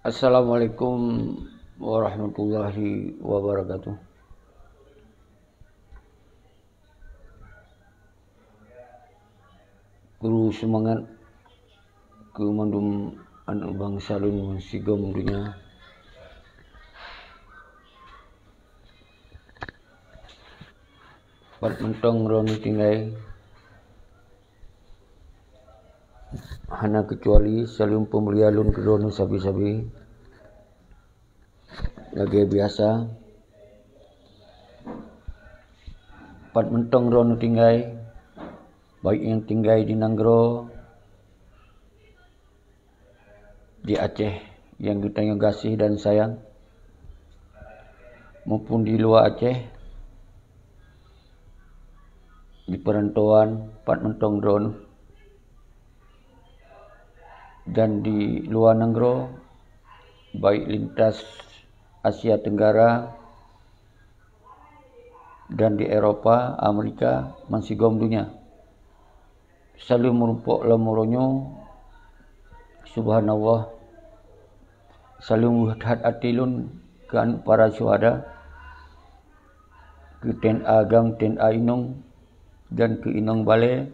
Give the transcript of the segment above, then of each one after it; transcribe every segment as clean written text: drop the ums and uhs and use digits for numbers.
Assalamualaikum warahmatullahi wabarakatuh. Guru semangat ke mandum anak bangsa lun sigom dunia. Pat mentong roni tinggai hana kecuali salum pemulia lun kedono sabi-sabi lagi biasa. Pat mentong roni tinggai baik yang tinggal di Nanggro, di Aceh yang kita kasih dan sayang, maupun di luar Aceh, di perantauan Pat Mentong Drone, dan di luar Nanggro, baik lintas Asia Tenggara dan di Eropa, Amerika, masih gom dunia. Selalu merumpuk lamuronyo, subhanallah, selalu menghat atilun kan para syuhada, ke ten agam ten ainung dan ke inong bale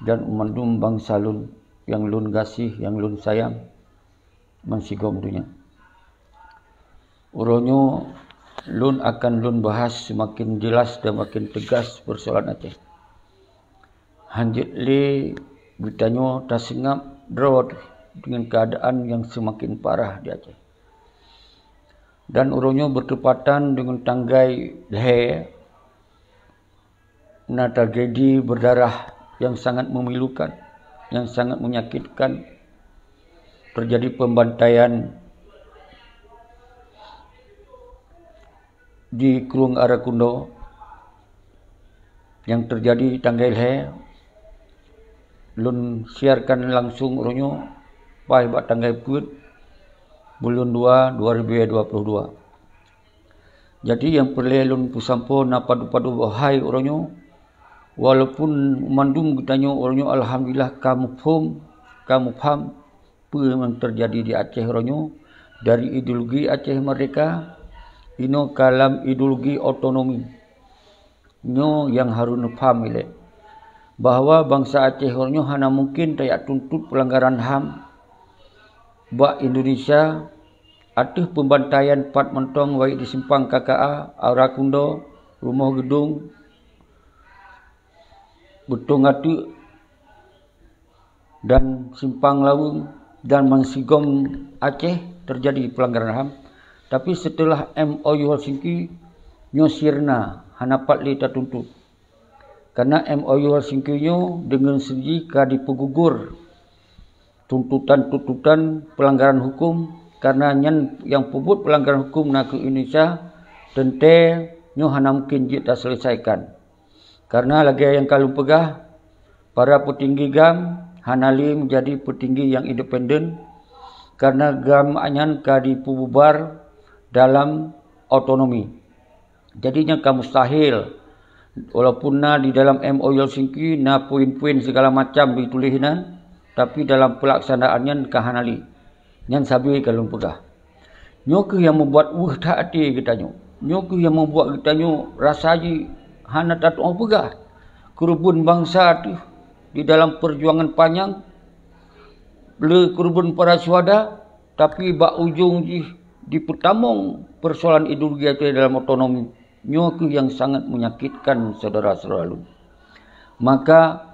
dan umandum bangsa lun yang lun kasih, yang lun sayang, mansigom dunia. Uronyo lun akan lun bahas semakin jelas dan makin tegas persoalan Aceh. Hanjit le bertanya tasingap drawat dengan keadaan yang semakin parah di Aceh. Dan urunyo bertepatan dengan tanggai leher na tragedi berdarah yang sangat memilukan, yang sangat menyakitkan. Terjadi pembantaian di Krung Arakundo yang terjadi di tanggai leher. Lun siarkan langsung urunyo pai bak tanggai put bulan 2 2022. Jadi yang perlu lun pusampo na padu-padu bahai urunyo, walaupun mandum getanyo urunyo alhamdulillah kamu paham apa yang terjadi di Aceh urunyo, dari ideologi Aceh Merdeka ino kalam ideologi otonomi nyo yang harus paham ile bahwa bangsa Aceh orangnya hana mungkin tayak tuntut pelanggaran HAM bak Indonesia atuh pembantaian Pat Mentong baik di simpang KKA, Arakundo, Rumah Gedung, Betung Atu dan simpang Lawung dan Mansigom Aceh terjadi pelanggaran HAM. Tapi setelah MOU Helsinki nyosirna hana patli tuntut. Karena MOU Helsinki dengan sendiri dipegugur tuntutan pelanggaran hukum, karena yang pebut pelanggaran hukum nak ke Indonesia tente nyo hana mungkin kita selesaikan. Karena lagi yang kalau pegah para petinggi GAM hanali menjadi petinggi yang independen, karena GAM anyan dipububar dalam otonomi. Jadinya kamu mustahil. Walaupun di dalam MOU Helsinki poin-poin segala macam dituliskan, tapi dalam pelaksanaannya kahanali nyan sabi kalau pegah. Nyoku yang membuat tak hati kita nyoku yang membuat kita rasa ji hana tak pegah. Kurban bangsa tu di dalam perjuangan panjang le kurban para syuhada, tapi bak ujung di pertamong persoalan ideologi itu dalam otonomi. Nyoku yang sangat menyakitkan saudara-saudara lun. Maka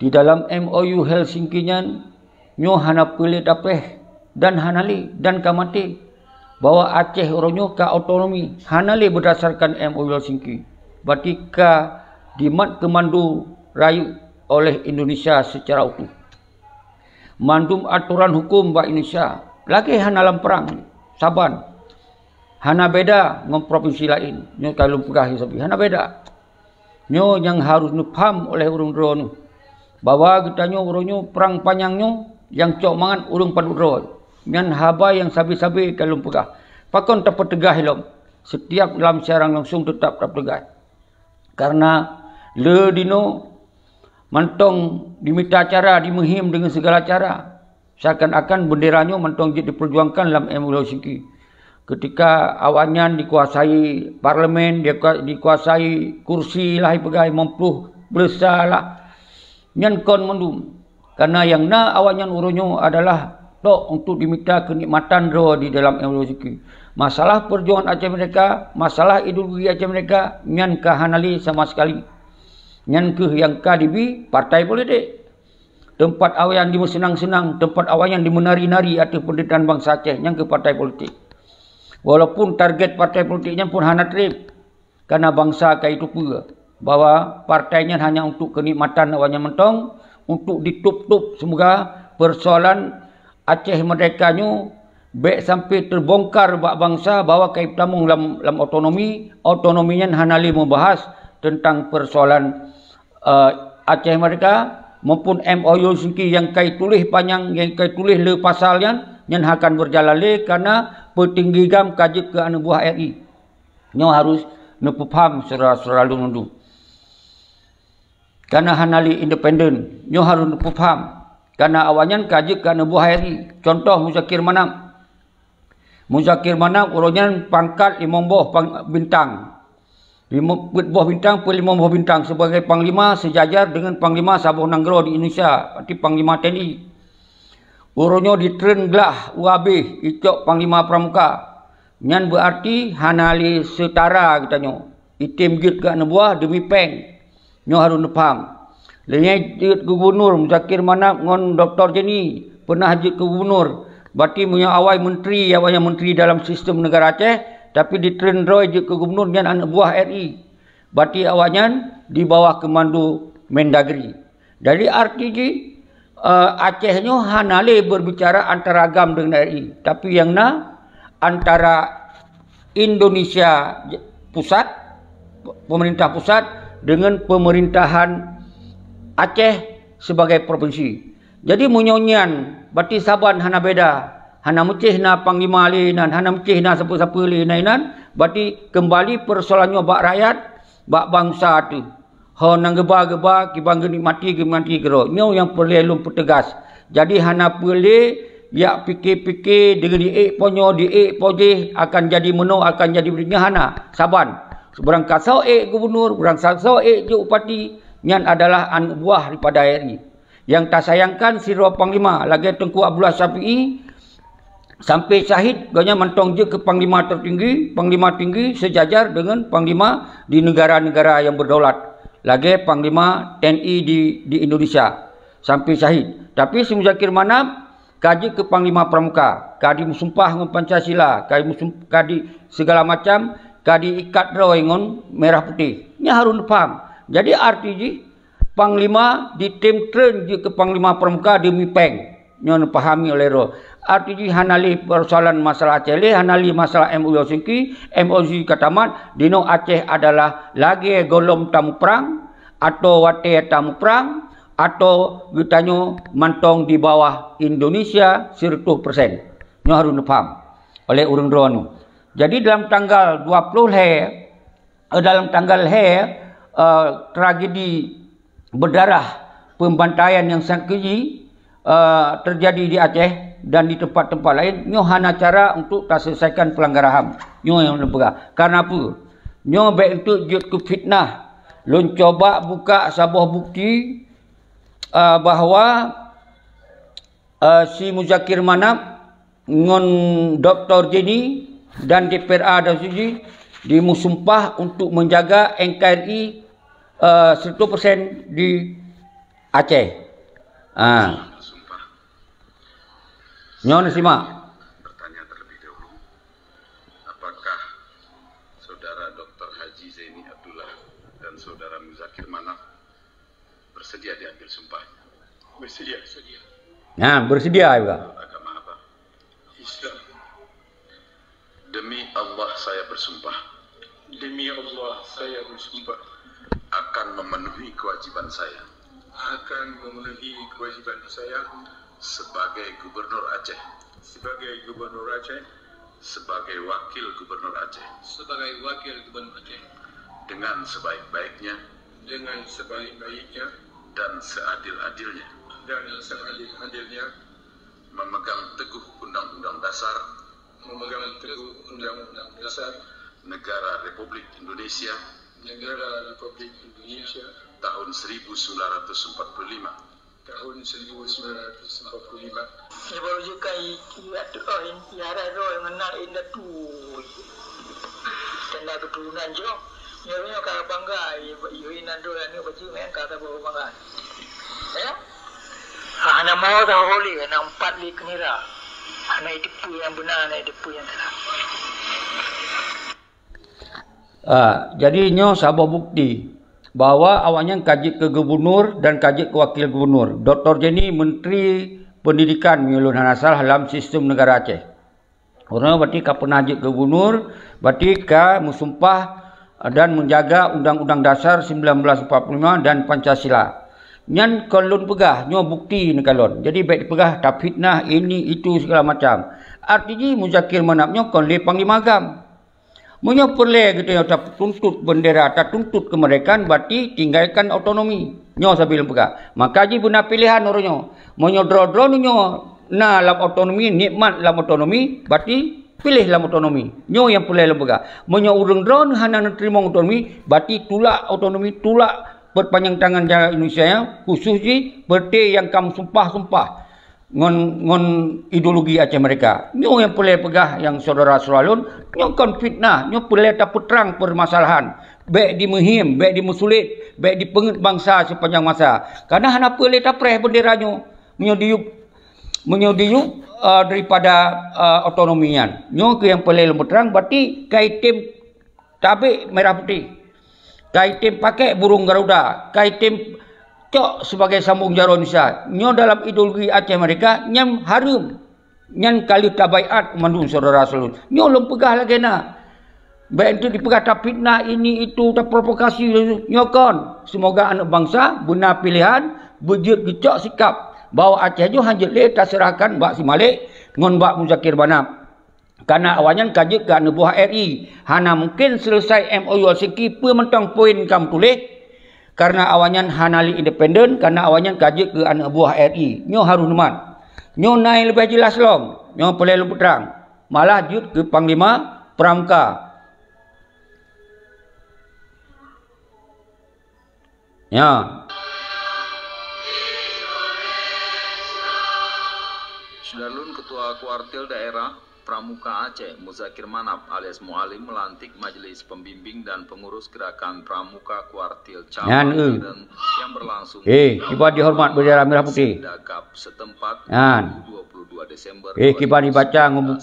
di dalam MOU Helsinki nyo hana pilih dapeh dan hanali dan kamati bahwa Aceh orangnya ka otonomi hanali berdasarkan MOU Helsinki. Berarti ka dimat kemandu rayu oleh Indonesia secara utuh. Mandum aturan hukum bak Indonesia lagi hanalam perang Saban. Hana beda dengan provinsi lain. Nyo kalau pegah sabi hana beda. Nyo yang harus paham oleh urung drone bahwa kita urunyo perang panjangnya yang cok mangan urung padu drone. Nyan haba yang sabi-sabi kalau pegah. Pakon tak tegah hilom. Setiap dalam siaran langsung tetap tegah. Karena le dino mantong diminta cara dimehim dengan segala cara. Seakan-akan benderanya mentong diperjuangkan dalam MOU. Ketika awanyan dikuasai parlimen, dia dikuasai kursi lah pegai mampu bersalah nyan kon mendum. Karena yang na awanyan urunyo adalah tok untuk diminta kenikmatan ro di dalam MOU. Masalah perjuangan Aceh mereka, masalah ideologi Aceh mereka nyan kahanali sama sekali. Nyan ke yang KDB partai politik. Tempat awanyan disenang-senang, tempat awanyan dimenari-nari atas penderitaan bangsa Aceh nyan ke partai politik. Walaupun target partai politiknya pun hana trip. Karena bangsa kaya itu pula. Bahawa partainya hanya untuk kenikmatan awalnya mentong. Untuk ditutup semoga persoalan Aceh merdekanya. Baik sampai terbongkar buat bangsa bahawa kaya pertama dalam otonomi. Otonominya hanya membahas tentang persoalan Aceh merdeka. Maupun MOU yang kaya tulis panjang, yang kaya tulis le pasalnya. Yang akan berjalan le karena petinggi gam kaji ke anak buah RI. Nyo harus nepupam selalu nundu. Karena hanali independen, nyo harus nepupam. Karena awalnya kaji ke anak buah RI. Contoh Muzakir Manap. Muzakir Manap urunnya pangkat 5 buah bintang. 5 buah bintang per 5 buah bintang sebagai panglima sejajar dengan panglima Sabah Nanggro di Indonesia, arti panglima TNI. Urunyo ditren gelah UAB icok panglima pramuka. Nyan berarti hanali setara katanya. Itim git ke buah demi peng. Nyo harus nepam. Lenyai jit gubernur Muzakir Manap ngon Dr. Jenny pernah jit ke gubernur. Berarti punya awal menteri, awalnya menteri dalam sistem negara Aceh, tapi ditren roy jit ke gubernur nyan anak buah RI. Berarti awalnya di bawah komando Mendagri. Dari arti Acehnya hanale berbicara antara agam dengan RI. Tapi yang antara Indonesia pusat, pemerintah pusat dengan pemerintahan Aceh sebagai provinsi. Jadi munyonyan, berarti Saban hana beda. Hana mecih na panglima linan, hana mecih na siapa-siapa linan. Berarti kembali persoalannya bak rakyat, bak bangsa tu. Ho nang geba-geba kibang mati kero. Nyo yang perlu pertegas. Jadi hana perlu ya fikir-fikir dengan diik ponyo diik pojeh akan jadi meno akan jadi berinya hana Saban. Seberang kasau gubernur, berang kasau je upati nyan adalah anak buah daripada RI. Yang tak sayangkan sirwa panglima lagi Tengku Abdullah Syafi'i sampai syahid ganya mentong je ke panglima tertinggi, panglima tinggi sejajar dengan panglima di negara-negara yang berdaulat. Lagi panglima TNI di Indonesia sampai syahid. Tapi si Muzakir Manap kaji ke panglima pramuka, kadi musumpah dengan Pancasila, kadi segala macam, kadi ikat roy ngon merah putih. Ini harus faham. Jadi arti panglima di tim tren ke panglima pramuka demi peng. Nyon pahami oleh roh. Arti hanali persoalan masalah Aceh le, hanali masalah MOU Singki, MOU Kataman, dino Aceh adalah lagi golom tamu perang atau wate tamu perang atau gutanyo mantong di bawah Indonesia 100%. Nyo harus paham oleh urang dronu. Jadi dalam tanggal 20 tragedi berdarah pembantaian yang sangat keji terjadi di Aceh dan di tempat-tempat lain, nyo hana cara untuk tak selesaikan pelanggaran HAM. Nyo yang lepegah. Karena apa? Nyo baik untuk jut ke fitnah. Lun coba buka sebuah bukti bahawa si Muzakir Manap ngon Dr. Jenny dan DPRA dan Suji dimusumpah untuk menjaga NKRI 100% di Aceh. Nyon simak. Bertanya terlebih dahulu, apakah saudara Dr. Haji Zaini Abdullah dan saudara Muzakir Manap bersedia diambil sumpahnya? Bersedia. Nah, bersedia juga. Agama apa? Islam. Demi Allah saya bersumpah. Demi Allah saya bersumpah. Akan memenuhi kewajiban saya. Akan memenuhi kewajiban saya. Sebagai Gubernur Aceh. Sebagai Gubernur Aceh. Sebagai Wakil Gubernur Aceh. Sebagai Wakil Gubernur Aceh. Dengan sebaik-baiknya. Dengan sebaik-baiknya. Dan seadil-adilnya. Dan seadil-adilnya. memegang teguh Undang-Undang Dasar Negara Republik Indonesia tahun 1945. Ya baru juga ini ada roh mengenal ini tu. Tenda keturunan jo. Nyonya kata bangga, ini nanti ni baju ni kata bawa bangga. Ya? Anak mau tahu holi, anak 4 li kenira. Anak itu yang benar, anak itu yang salah. Jadi nyo sabah bukti bahwa awalnya kaji ke gubernur dan kaji ke wakil gubernur. Dr. Jenny Menteri Pendidikan Miulun Hanasal dalam sistem negara Aceh. Orang berarti ka penajik ke gubernur, berarti ka musumpah dan menjaga Undang-Undang Dasar 1945 dan Pancasila. Nyan kolon pegah, nyo bukti ni kalon. Jadi baik dipegah tak fitnah ini itu segala macam. Artinya Muzakir Manapnyo kon le Panglima Agam. Munyo perle gitu ya tak tuntut bendera, tak tuntut kemerdekaan, berarti tinggalkan otonomi. Nyo sabil pegah. Maka ji guna pilihan orangnya. Munyo draw nyo na lam otonomi, nikmat lam otonomi, berarti pilih lam otonomi. Nyo yang perle pegah. Munyo urang draw hana terima otonomi, berarti tulak otonomi, tulak berpanjang tangan jalan Indonesia ya, khusus ji berti yang kamu sumpah ngon ideologi Aceh mereka. Nyo yang boleh pegah yang saudara Seralun, nyo kon fitnah, nyo boleh tak putrang permasalahan. Baik di muhim, baik di musulit, baik di penget bangsa sepanjang masa. Karena hana boleh tak preh bendera nyo, menyodiuk daripada otonomian. Nyo ke yang boleh putrang, berarti kaitim tabik merah putih. Kaitim pakai burung Garuda, kaitim cok sebagai sambung jaro Indonesia. Nyo dalam ideologi Aceh mereka nyam harum. Nyan kali tabaiat mandung saudara selut. Nyo lom pegah lagi na. Baik itu dipegah tak fitnah ini itu tak provokasi nyo kon. Semoga anak bangsa guna pilihan bejut gecok sikap bahwa Aceh jo hanjut le tak serahkan bak si Malik ngon bak Muzakir Manap. Karena awalnya kaji ke anak buah RI. Hana mungkin selesai MOU seki pementang poin kam tulis. Karena awalnya hana li independen. Karena awalnya kaji ke anak buah RI. Nyo harus nemat. Nyo naik lebih jelas long. Nyo boleh lebih terang. Malah jut ke Panglima Pramuka. Ya. Sudarlun Ketua Kuartil Daerah Pramuka Aceh Muzakir Manap alias Mualim melantik Majelis Pembimbing dan Pengurus Gerakan Pramuka Kuartil Cabang yang berlangsung kibar dihormat bendera merah putih Dakap setempat 22 Desember kibar dibaca ngomong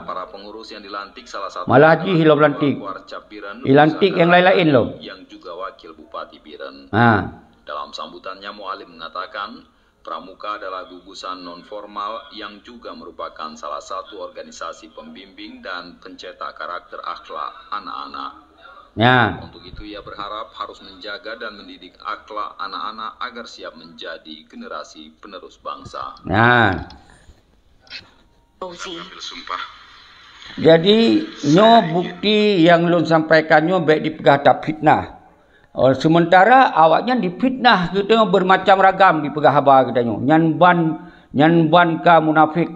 para pengurus yang dilantik salah satu malah haji hilau lantik ilantik yang lain-lain loh yang juga wakil Bupati Biren. Dalam sambutannya Mualim mengatakan Pramuka adalah gugusan non-formal yang juga merupakan salah satu organisasi pembimbing dan pencetak karakter akhlak anak-anak. Ya. Untuk itu ia berharap harus menjaga dan mendidik akhlak anak-anak agar siap menjadi generasi penerus bangsa. Ya. Ambil sumpah. Jadi, nyo bukti yang lun sampaikan nyo baik dipegah tak fitnah. Sementara awaknya difitnah kita bermacam ragam di pegah haba kita nyo. Nyan ban ka munafik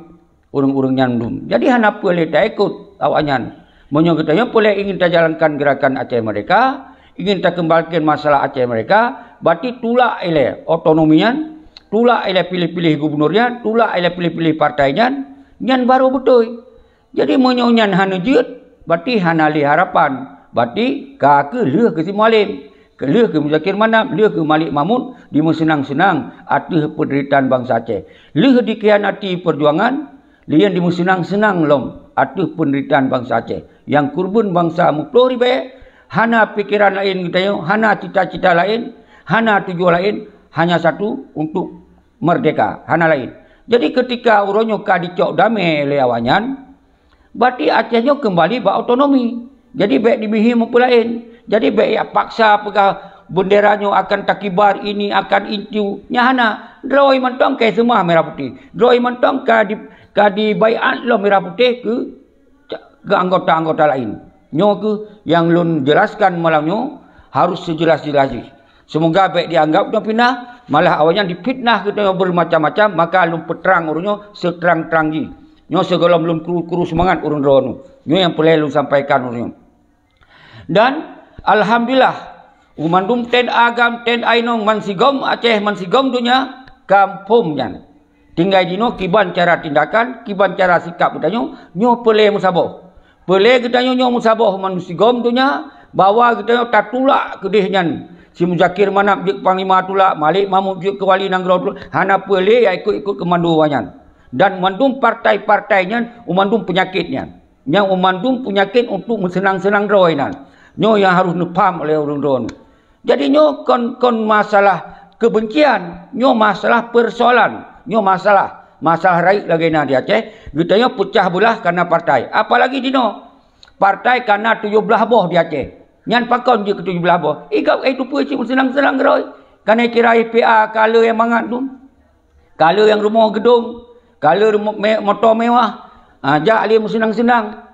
urang-urang nyandum. Jadi hana boleh tak ikut awaknya. Monyo kita nyo boleh ingin tak jalankan gerakan Aceh mereka, ingin tak kembalikan masalah Aceh mereka, berarti tulak ele otonomian, tulak ele pilih-pilih gubernurnya, tulak ele pilih-pilih partainya, nyan baru betul. Jadi monyo nyan hana jut, berarti hana li harapan, berarti ka ke leuh ke si Mualim. Leuh ke Muzakir Manap, leuh ke Malik Mahmud, dia senang-senang atas penderitaan bangsa Aceh. Leuh dikhianati perjuangan, lian dia senang-senang lom atas penderitaan bangsa Aceh. Yang kurban bangsa muklori baik, hana pikiran lain kita yo, hana cita-cita lain, hana tujuan lain, hanya satu untuk merdeka, hana lain. Jadi ketika uronyo ka dicok damai leawanyan, berarti Acehnya kembali berotonomi. Jadi baik dibihi maupun lain. Jadi baik paksa pegah benderanya akan takibar ini akan itu nyahana droi mentong ke semua merah putih. Droi mentong ka di baiat lo merah putih ke anggota-anggota lain. Nyo ke yang lun jelaskan malamnya harus sejelas-jelas. Semoga baik dianggap dia pindah, malah awalnya dipitnah kita bermacam-macam, maka lum peterang urunyo seterang-teranggi. Nyo segala belum kuru semangat urun rono. Nyo yang perlu sampaikan urunyo. Dan alhamdulillah umandum ten agam ten ainong mansigom Aceh mansigom dunia kampungnya. Tinggal dino kiban cara tindakan, kiban cara sikap udanyo, nyo pele musabah. Pele gedanyo nyo musabah mansigom dunia, bawa gedanyo tatulak kedehnya. Si Muzakir manap je panglima tulak, Malik Mahmud je ke wali nanggro tulak, hana pele ya ikut-ikut kemandu wanyan. Dan umandum partai-partainya, umandum penyakitnya. Yang umandum penyakit untuk senang-senang roinan. Nyo yang harus nepam oleh orang-orang. Jadi nyo kon masalah kebencian, nyo masalah persoalan. Nyo masalah raik lagi na di Aceh, gitanya pecah belah karena partai. Apalagi dino partai karena 17 boh di Aceh. Nyan pakon je ke 17 boh. Ikap itu pun senang-senang geroi. Karena kira IPA kala yang mangat tu. Kala yang rumah gedung, kala motor mewah. Jak dia senang-senang.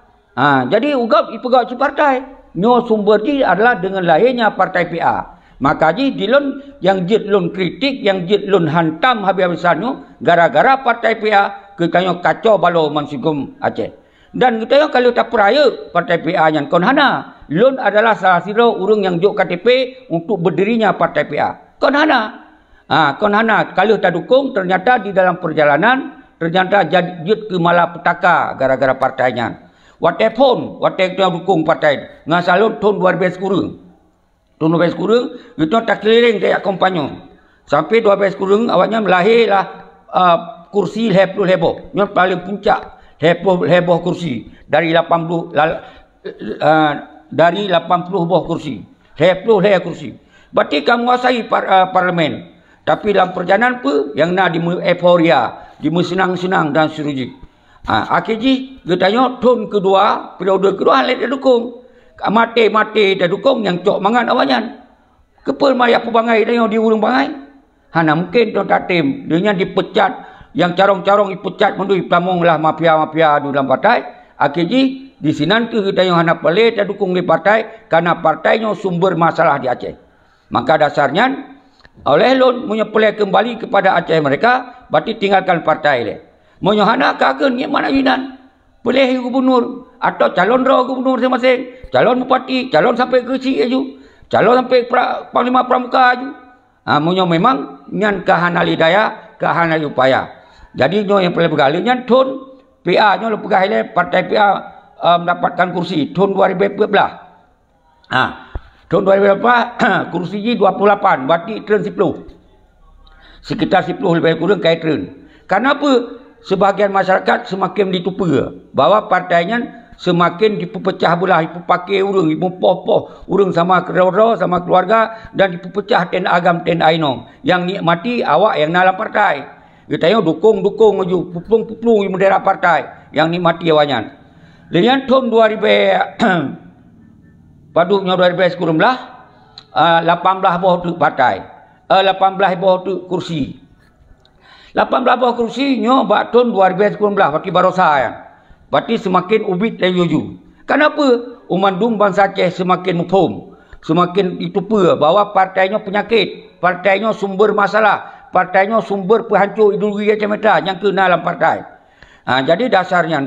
Jadi ugap ipegak partai. Nyo sumber ji adalah dengan lahirnya partai PA. Maka ji dilun yang jit lun kritik, yang jit lun hantam habis-habisannya gara-gara partai PA kita kacau balo mansigum Aceh. Dan kita kalau tak peraya partai PA yang kon hana, lun adalah salah satu urang yang juk KTP untuk berdirinya partai PA. Kon hana. Kon hana kalau tak dukung ternyata di dalam perjalanan ternyata jadi jit ke malapetaka gara-gara partainya. Watepun, watek yang dukung partai. Ngasalun tahun 2010 kurang. Tahun 2010 kurang, itu tak keliling dia kompanyo. Sampai 2010 kurang, awaknya melahirlah kursi heboh. Yang paling puncak heboh kursi dari 80 buah kursi. Heboh kursi. Berarti kamu menguasai parlimen. Tapi dalam perjalanan pun yang nak di euforia, di senang-senang dan seterusnya. Akhirnya getanya tahun kedua, periode kedua hal dia dukung. Mati dia dukung yang cok mangan awaknya. Kepul maya pebangai dia di urung bangai. Hana mungkin tu tak tim, dia dipecat, yang carong-carong dipecat mendui plamonglah mafia-mafia di dalam partai. Akhirnya di sinan tu kita yang hana pelit dia dukung di partai karena partainya sumber masalah di Aceh. Maka dasarnya oleh lun menyepelai kembali kepada Aceh mereka, berarti tinggalkan partai dia. Menyohana kagen yang mana jinan. Pilih gubernur atau calon roh gubernur masing-masing, calon bupati, calon sampai kecil aju, calon sampai panglima pramuka aju. Munyo memang nyan kahanali daya, kahanali upaya. Jadi nyo yang paling bergali nyan tun PA nyo lepegah ile partai PA mendapatkan kursi tahun 2014. Tahun 2014 kursi ji 28, berarti tren 10. Sekitar 10 lebih kurang kait tren. Kenapa? Sebahagian masyarakat semakin ditupa bahwa partainya semakin dipecah belah, dipakai urang, dipoh-poh urang sama keluarga, sama keluarga dan dipecah ten agam ten ainong. Yang nikmati awak yang dalam partai. Kita dukung maju, puplung bendera partai yang nikmati awaknya. Dengan tahun 2000 paduknya 2019 18 buah tu partai. 18 buah tu kursi. 18 buah kursi nyo bak tahun 2019 bagi barosa ya. Berarti semakin ubit dan yuju. Kenapa? Umandum bangsa Aceh semakin mufhum, semakin ditupa bahwa partainya penyakit, partainya sumber masalah, partainya sumber penghancur ideologi Aceh Meta yang kena dalam partai. Jadi dasarnya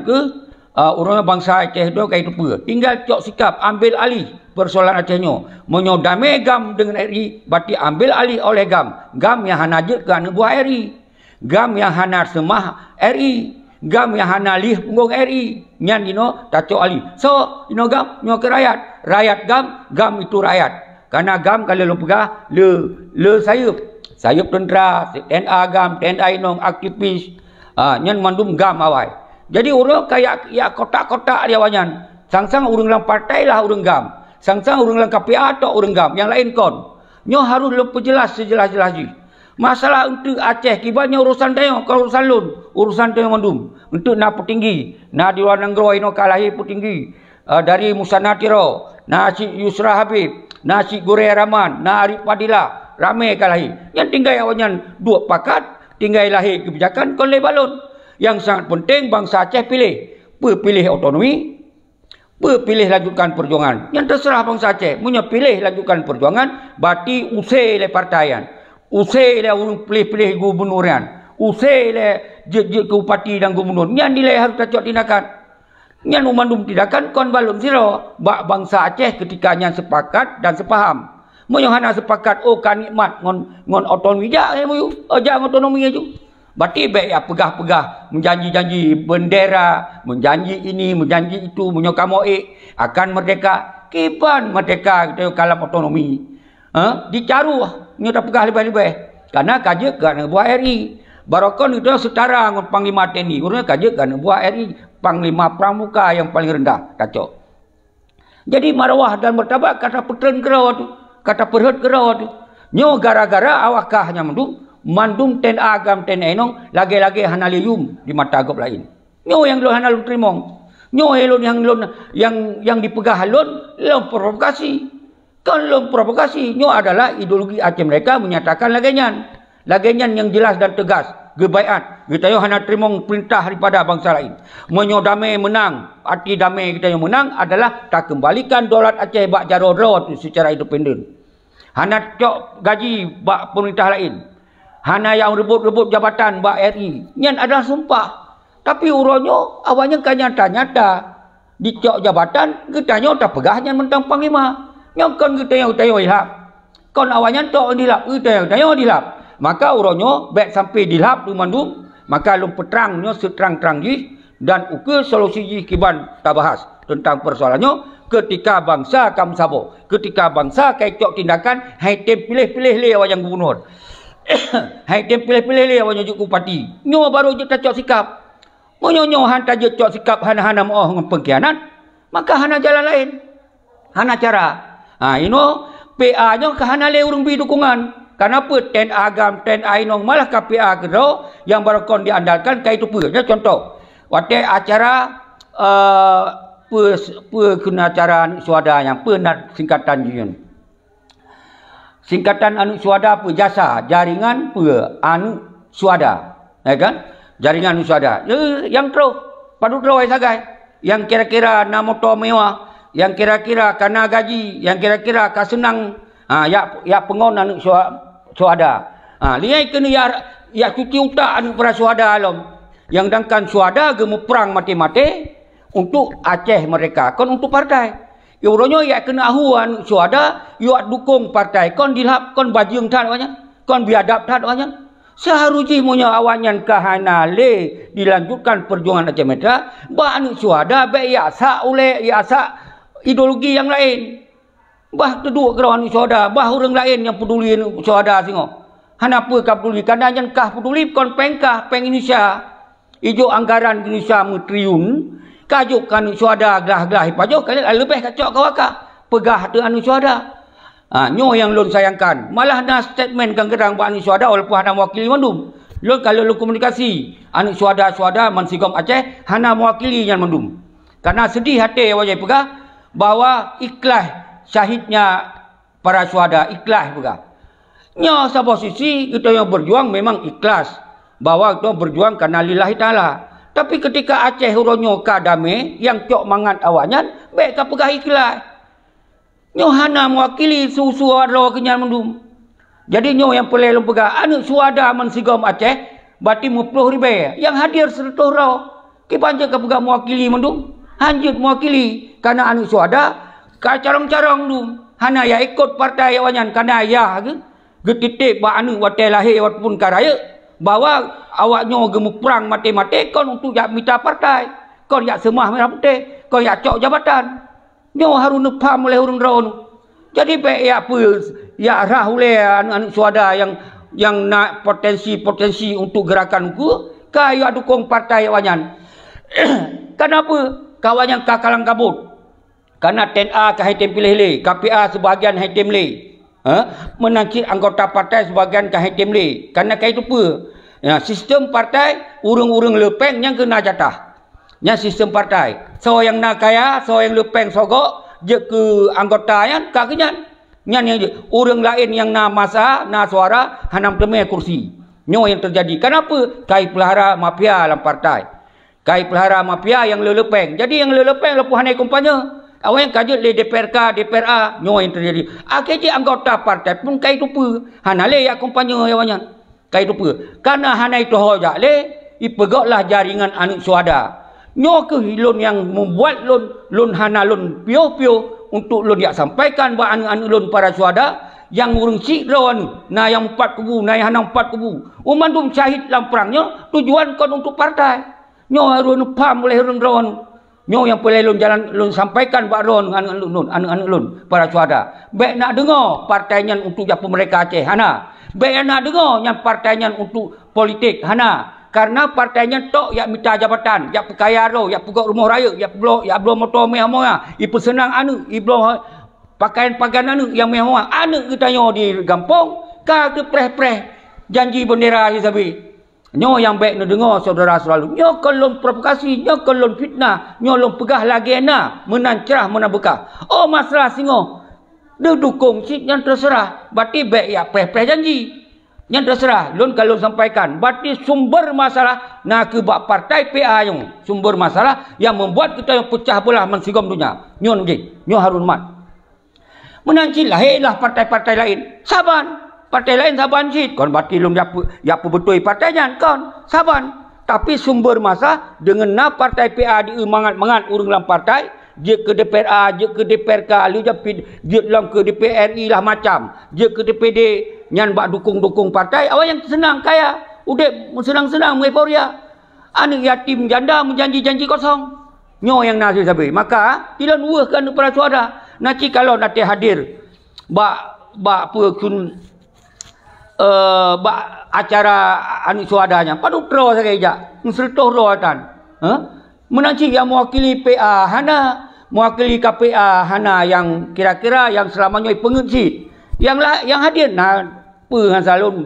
orang bangsa Aceh tu kayak tupa. Tinggal cok sikap ambil alih persoalan Acehnya. Menyodame GAM dengan RI, berarti ambil alih oleh GAM. GAM yang hana je kerana buah RI. GAM yang hana semah RI, GAM yang hana lih punggung RI, nyan dino tacok ali. So dino GAM nyo ke rakyat, rakyat GAM itu rakyat. Karena GAM kalau lu pegah le sayup tentera, TNA GAM, TNA inong aktivis, nyan mandum GAM awai. Jadi orang kayak ya kotak-kotak dia wanyan. Sang-sang urang dalam partai lah urang GAM, sang-sang urang dalam KPA atau urang GAM, yang lain kon. Nyo harus lu perjelas sejelas-jelas. Masalah untuk Aceh kibarnya urusan dia, kalau urusan lun, urusan dia mandum. Untuk nak petinggi, nak di luar negeri ino kalahi petinggi dari Musana Tiro, nak Cik Yusra Habib, nak Cik Gore Rahman, nak Arif Fadilah, ramai kalahi. Yang tinggal awaknya dua pakat, tinggal lahir kebijakan kon le balon. Yang sangat penting bangsa Aceh pilih otonomi, Pilih lanjutkan perjuangan. Yang terserah bangsa Aceh. Punya pilih lanjutkan perjuangan. Berarti usai le partaian. Usai le orang pilih-pilih gubernurian. Usai le jet-jet ke upati dan gubernur. Yang nilai harus tercok tindakan. Yang memandum tindakan kon balum siro. Bangsa Aceh ketika yang sepakat dan sepaham. Menyohana sepakat. Oh kan nikmat. Ngon otonomi. Jangan otonomi aja. Berarti baik ya pegah-pegah menjanji-janji bendera, menjanji ini, menjanji itu, menyokamoik akan merdeka. Kipan merdeka kita kalam otonomi. Dicaru nyo tak pegah lebih-lebih. Karena kaje kan buah RI. Barokon itu setara dengan Panglima TNI. Karena kaje kan buah RI Panglima Pramuka yang paling rendah kacau. Jadi marwah dan martabat kata petren kerau tu, kata perhut kerau tu. Nyo gara-gara awakah hanya mandum ten agam ten enong lagi-lagi hanalium di mata agop lain. Nyo yang lo hanalum trimong. Nyo yang dipegah halun lo provokasi. Kan lo provokasi. Nyo adalah ideologi Aceh mereka menyatakan lagenyan yang jelas dan tegas. Gebaiat. Kita yo hana trimong perintah daripada bangsa lain. Menyo damai menang. Arti damai kita yang menang adalah tak kembalikan dolat Aceh bak jaro-jaro secara independen. Hana cok gaji bak pemerintah lain. Hana yang rebut-rebut jabatan Mbak RI. Yang adalah sumpah. Tapi uronyo awalnya kan nyata-nyata. Dicok jabatan, kitanya tak pegahnya mentang Panglima. Nyokon kita yang dilap. Kon awalnya tok dilap, kita yang dilap. Maka uronyo baik sampai dilap tu mandum. Maka lum peterangnya seterang-terang ji. Dan uke solusi ji kiban tak bahas. Tentang persoalannya. Ketika bangsa kamu sabo. Ketika bangsa kecok tindakan. Hai tem pilih-pilih le awal yang gubernur. Hai dia pilih-pilih dia awak nyujuk upati. Nyo baru je cocok sikap. Nyo hantar je cocok sikap hana-hana moh dengan pengkhianat. Maka hana jalan lain. Hana cara. PA nyo ke hana le urung bi dukungan. Kenapa ten agam ten ainong malah ke PA kedau yang baru diandalkan kai tu pe. Contoh. Waktu acara kena acara suada yang penat singkatan jian. Singkatan anu suada apa jasa jaringan apa anu suada, ya kan? Jaringan anu suada. Yang terus padu terus sagai. Yang kira-kira na motor mewah, yang kira-kira kana gaji, yang kira-kira ka senang ya pengon anu suada. Liai kena ya cuci utak anu para suada alam. Yang dangkan suada gemu perang mati-mati untuk Aceh mereka, kon untuk partai. Uronyo ya kena ahuan suada, you dukung partai. Kon dilap, kon bajing tak awaknya. Kon biadab tak awaknya. Seharusnya punya awanyan kahana le dilanjutkan perjuangan Aceh Merdeka. Bah anu suada be ya sa oleh ya sa ideologi yang lain. Bah kedua kerana anu suada, bah orang lain yang peduli anu suada singo. Hanapa ka peduli? Karena yang kah peduli kon pengkah peng Indonesia. Ijo anggaran Indonesia triliun. Kajuk anu suada gelah-gelah pajuk kali lebih kacok kawaka pegah tu anu suada. Nyo yang lun sayangkan malah ada statement kang gerang ba anu suada walaupun hana mewakili mandum. Lun kalau lu komunikasi anu suada Mansigom Aceh hana mewakili yang mandum. Karena sedih hati wajai pegah bahwa ikhlas syahidnya para suada ikhlas pegah. Nyo sa posisi kita yang berjuang memang ikhlas bahwa kita berjuang karena lillahi taala. Tapi ketika Aceh uronyo kadame yang cok mangat awaknya, baik ka pegah ikhlas. Nyo hana mewakili susu arlo kenyan mendum. Jadi nyo yang pelai lum pegah anu suada Mansigom Aceh berarti 50,000 yang hadir 100 raw. Ki panja ka pegah mewakili mendum. Hanjut mewakili karena anu suada ka carong-carong dum. Hana ya ikut partai awaknya karena ya getitip ba anu wate lahir walaupun karaya. Bahwa awaknya gemuk perang mati-mati kon untuk jak minta partai. Kon jak semah merah putih. Kon jak cok jabatan. Nyo harus nepam oleh orang raun. Jadi baik ya apa ya rah oleh anak-anak suada yang nak potensi untuk gerakan ku kaya dukung partai awanyan. Kenapa? Kawanyan kakalang kabut. Karena TNA ke haitem pilih le, KPA sebahagian haitem le. Menangkit anggota partai sebahagian ke haitem le. Karena kaya itu apa? Ya, sistem partai urung-urung lepeng yang kena jatah. Ya sistem partai. So yang nak kaya, so yang lepeng sogok je ke anggota yang kakenyan. Nyan yang urung lain yang na masa, na suara hanam temui kursi. Nyo yang terjadi. Kenapa? Kai pelahara mafia dalam partai. Kai pelihara mafia yang lelepeng. Jadi yang lelepeng lepuh hanai kumpanya. Awak yang kaji le DPRK, DPRA, nyo yang terjadi. AKJ anggota partai pun kai tupu. Hanale ya kumpanya awaknya. Kai tupu. Karena hanai tu hoja le, ipegoklah jaringan anak suada. Nyo ke lon yang membuat lon hana lon pio-pio untuk lon dia sampaikan buat anak-anak lon para suada yang urung sik lawan na yang 4 kubu, na yang hana 4 kubu. Umandum syahid dalam perangnya tujuan kon untuk partai. Nyo harus paham oleh orang lawan. Nyo yang boleh lon jalan lon sampaikan buat lawan anak-anak lon para suada. Baik nak dengar partainya untuk japa mereka Aceh hana. Baik nak dengar yang partainya untuk politik hana. Karena partainya tok yak minta jabatan, yak perkaya ro, yak pegawai rumah raya, yak belum motor mewah-mewah, ipu senang anu, iblo pakaian anu yang mewah. Anu kita nyo di kampung, ka ke preh-preh janji bendera hisabi. Nyo yang baik nak dengar saudara selalu. Nyo kolon provokasi, nyo kolon fitnah, nyo lon pegah lagi na, menan cerah menan bekah. Oh masalah singo. Dia dukung sik yang terserah. Berarti baik ya preh-preh janji. Yang terserah, lon kalau sampaikan. Berarti sumber masalah nak ke buat partai PA yang sumber masalah yang membuat kita yang pecah belah mensigom dunia. Nyo nggih, nyo harun mat. Menanci lahirlah partai-partai lain. Saban, partai lain saban sit. Kon berarti lon ya betul partainya kon. Saban. Tapi sumber masalah dengan na partai PA di mangat-mangat urang dalam partai, dia ke DPRA, dia ke DPRK, dia dalam ke DPRI lah macam. Dia ke DPD nyan bak dukung-dukung partai, awak yang senang kaya, udah senang-senang euforia. Anak yatim janda menjanji-janji kosong. Nyo yang nasib sabi. Maka tidak nuahkan para suara. Nanti kalau nanti hadir bak pun bak acara anak suadanya, padu pro saja. Nsertoh roatan. Menanci yang mewakili PA hana, mewakili KPA hana yang kira-kira yang selamanya pengenci. Yang hadir nah dengan salun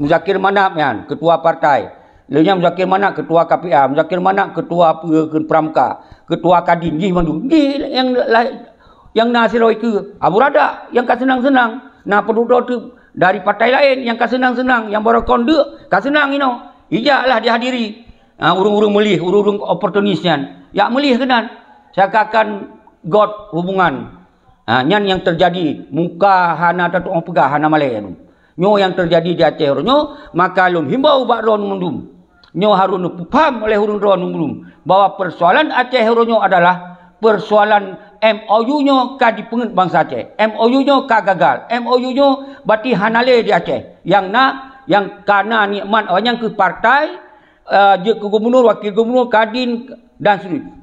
Muzakir Manap kan, ketua partai. Lainnya Muzakir Manap ketua KPA, Muzakir Manap ketua Pramuka, ketua Kadin nggih mandu. Nggih yang nasiroi ke Abu Rada yang ka senang-senang. Nah penduduk tu dari partai lain yang ka senang-senang, yang baru konde ka senang ino. Ijaklah dihadiri. Urung-urung melih, urung-urung oportunisnya. Ya melih kenan. Saya akan God hubungan. Nyan yang terjadi muka hana datuk orang pegah hana malai nyo yang terjadi di Aceh nyo, maka lun himbau bak ron mundum. Nyo harun paham oleh urun ron mundum bahwa persoalan Aceh nyo adalah persoalan MOU nyo ka dipengen bangsa Aceh. MOU nyo ka gagal. MOU nyo berarti hanale di Aceh. Yang karena nikmat yang ke partai, dia ke gubernur, wakil gubernur, kadin dan seterusnya.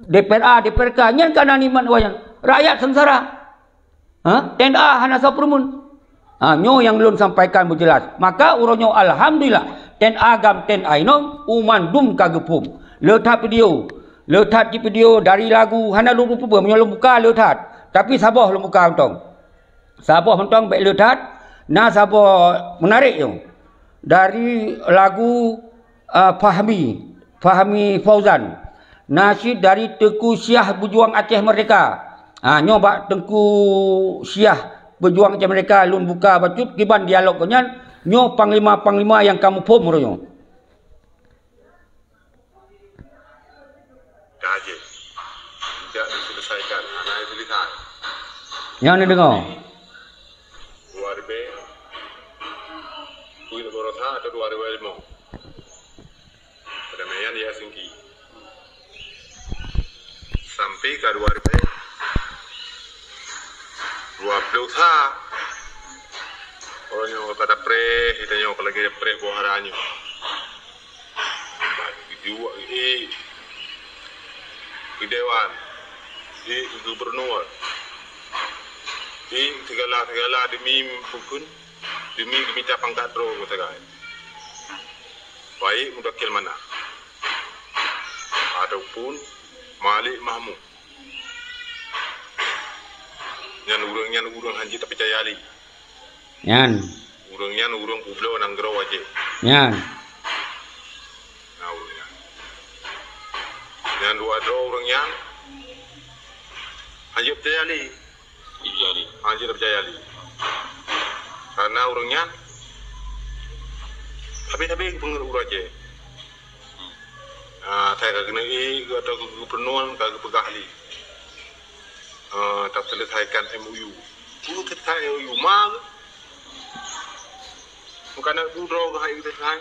DPRA, DPRK nyan karena nikmat wayang. Rakyat sengsara. Tenda hana sapermun. Nyo yang belum sampaikan berjelas. Maka uronyo alhamdulillah. Ten agam ten ainom umandum kagepum. Letak video. Letak di video dari lagu hana lu rupa menyolong buka letak. Tapi sabah lu buka untong. Sabah untong baik letak. Nah sabah menarik yo. Dari lagu Fahmi Fauzan. Nasyid dari Tengku Syah Berjuang Aceh Merdeka. Nyo bak Tengku Syah Berjuang Aceh Merdeka lun buka bacut kiban dialog kenyan nyo panglima-panglima yang kamu pom ronyo. Kaji. Tidak diselesaikan. Anak itu lihat. Yang ni dengar. Warbe. Kuih borotha atau 2005. Pada meyan dia singki. Sampai ke 2005. Dua pelutha. Orang yang kata pre, kita yang kalau kita pre buah haranyo. Dua di dewan, di gubernur, di segala demi pukun, demi minta pangkat ro mutagai. Baik mudakil mana? Ataupun Malik Mahmud. Nyan urang hanji tak percaya li. Nyan urang kublo nang gero aje. Nyan urang. Nyan dua urang yang hanji percaya li. Hanji tak percaya li. Karena urangnya tapi pengen urang aje. Saya kena atau gubernur kagak pegahli. Tak selesaikan MOU. Itu selesai MOU mah. Bukan nak budro ke hai selesai.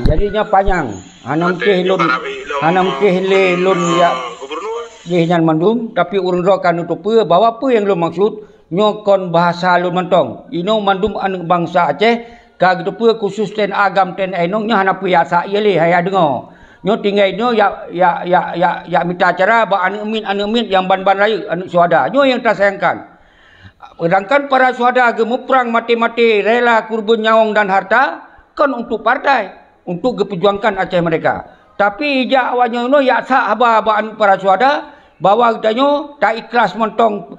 Jadinya panjang. Hanam ke lun ya gubernur. Nyan mandum tapi urang ro kan untuk bawa apa yang lu maksud nyokon bahasa lu mentong. Ino mandum anu bangsa Aceh ka gitu khusus ten agam ten ainong nya hana piasa ye le haya dengo. Nyo tinggal nyo ya minta acara ba anu min yang ban-ban raya anu suada. Nyo yang tak sayangkan. Sedangkan para suada gemu perang mati-mati rela kurban nyawang dan harta kan untuk partai, untuk keperjuangkan Aceh mereka. Tapi ija awalnya no ya sa haba anu para suada bawa danyo tak ikhlas mentong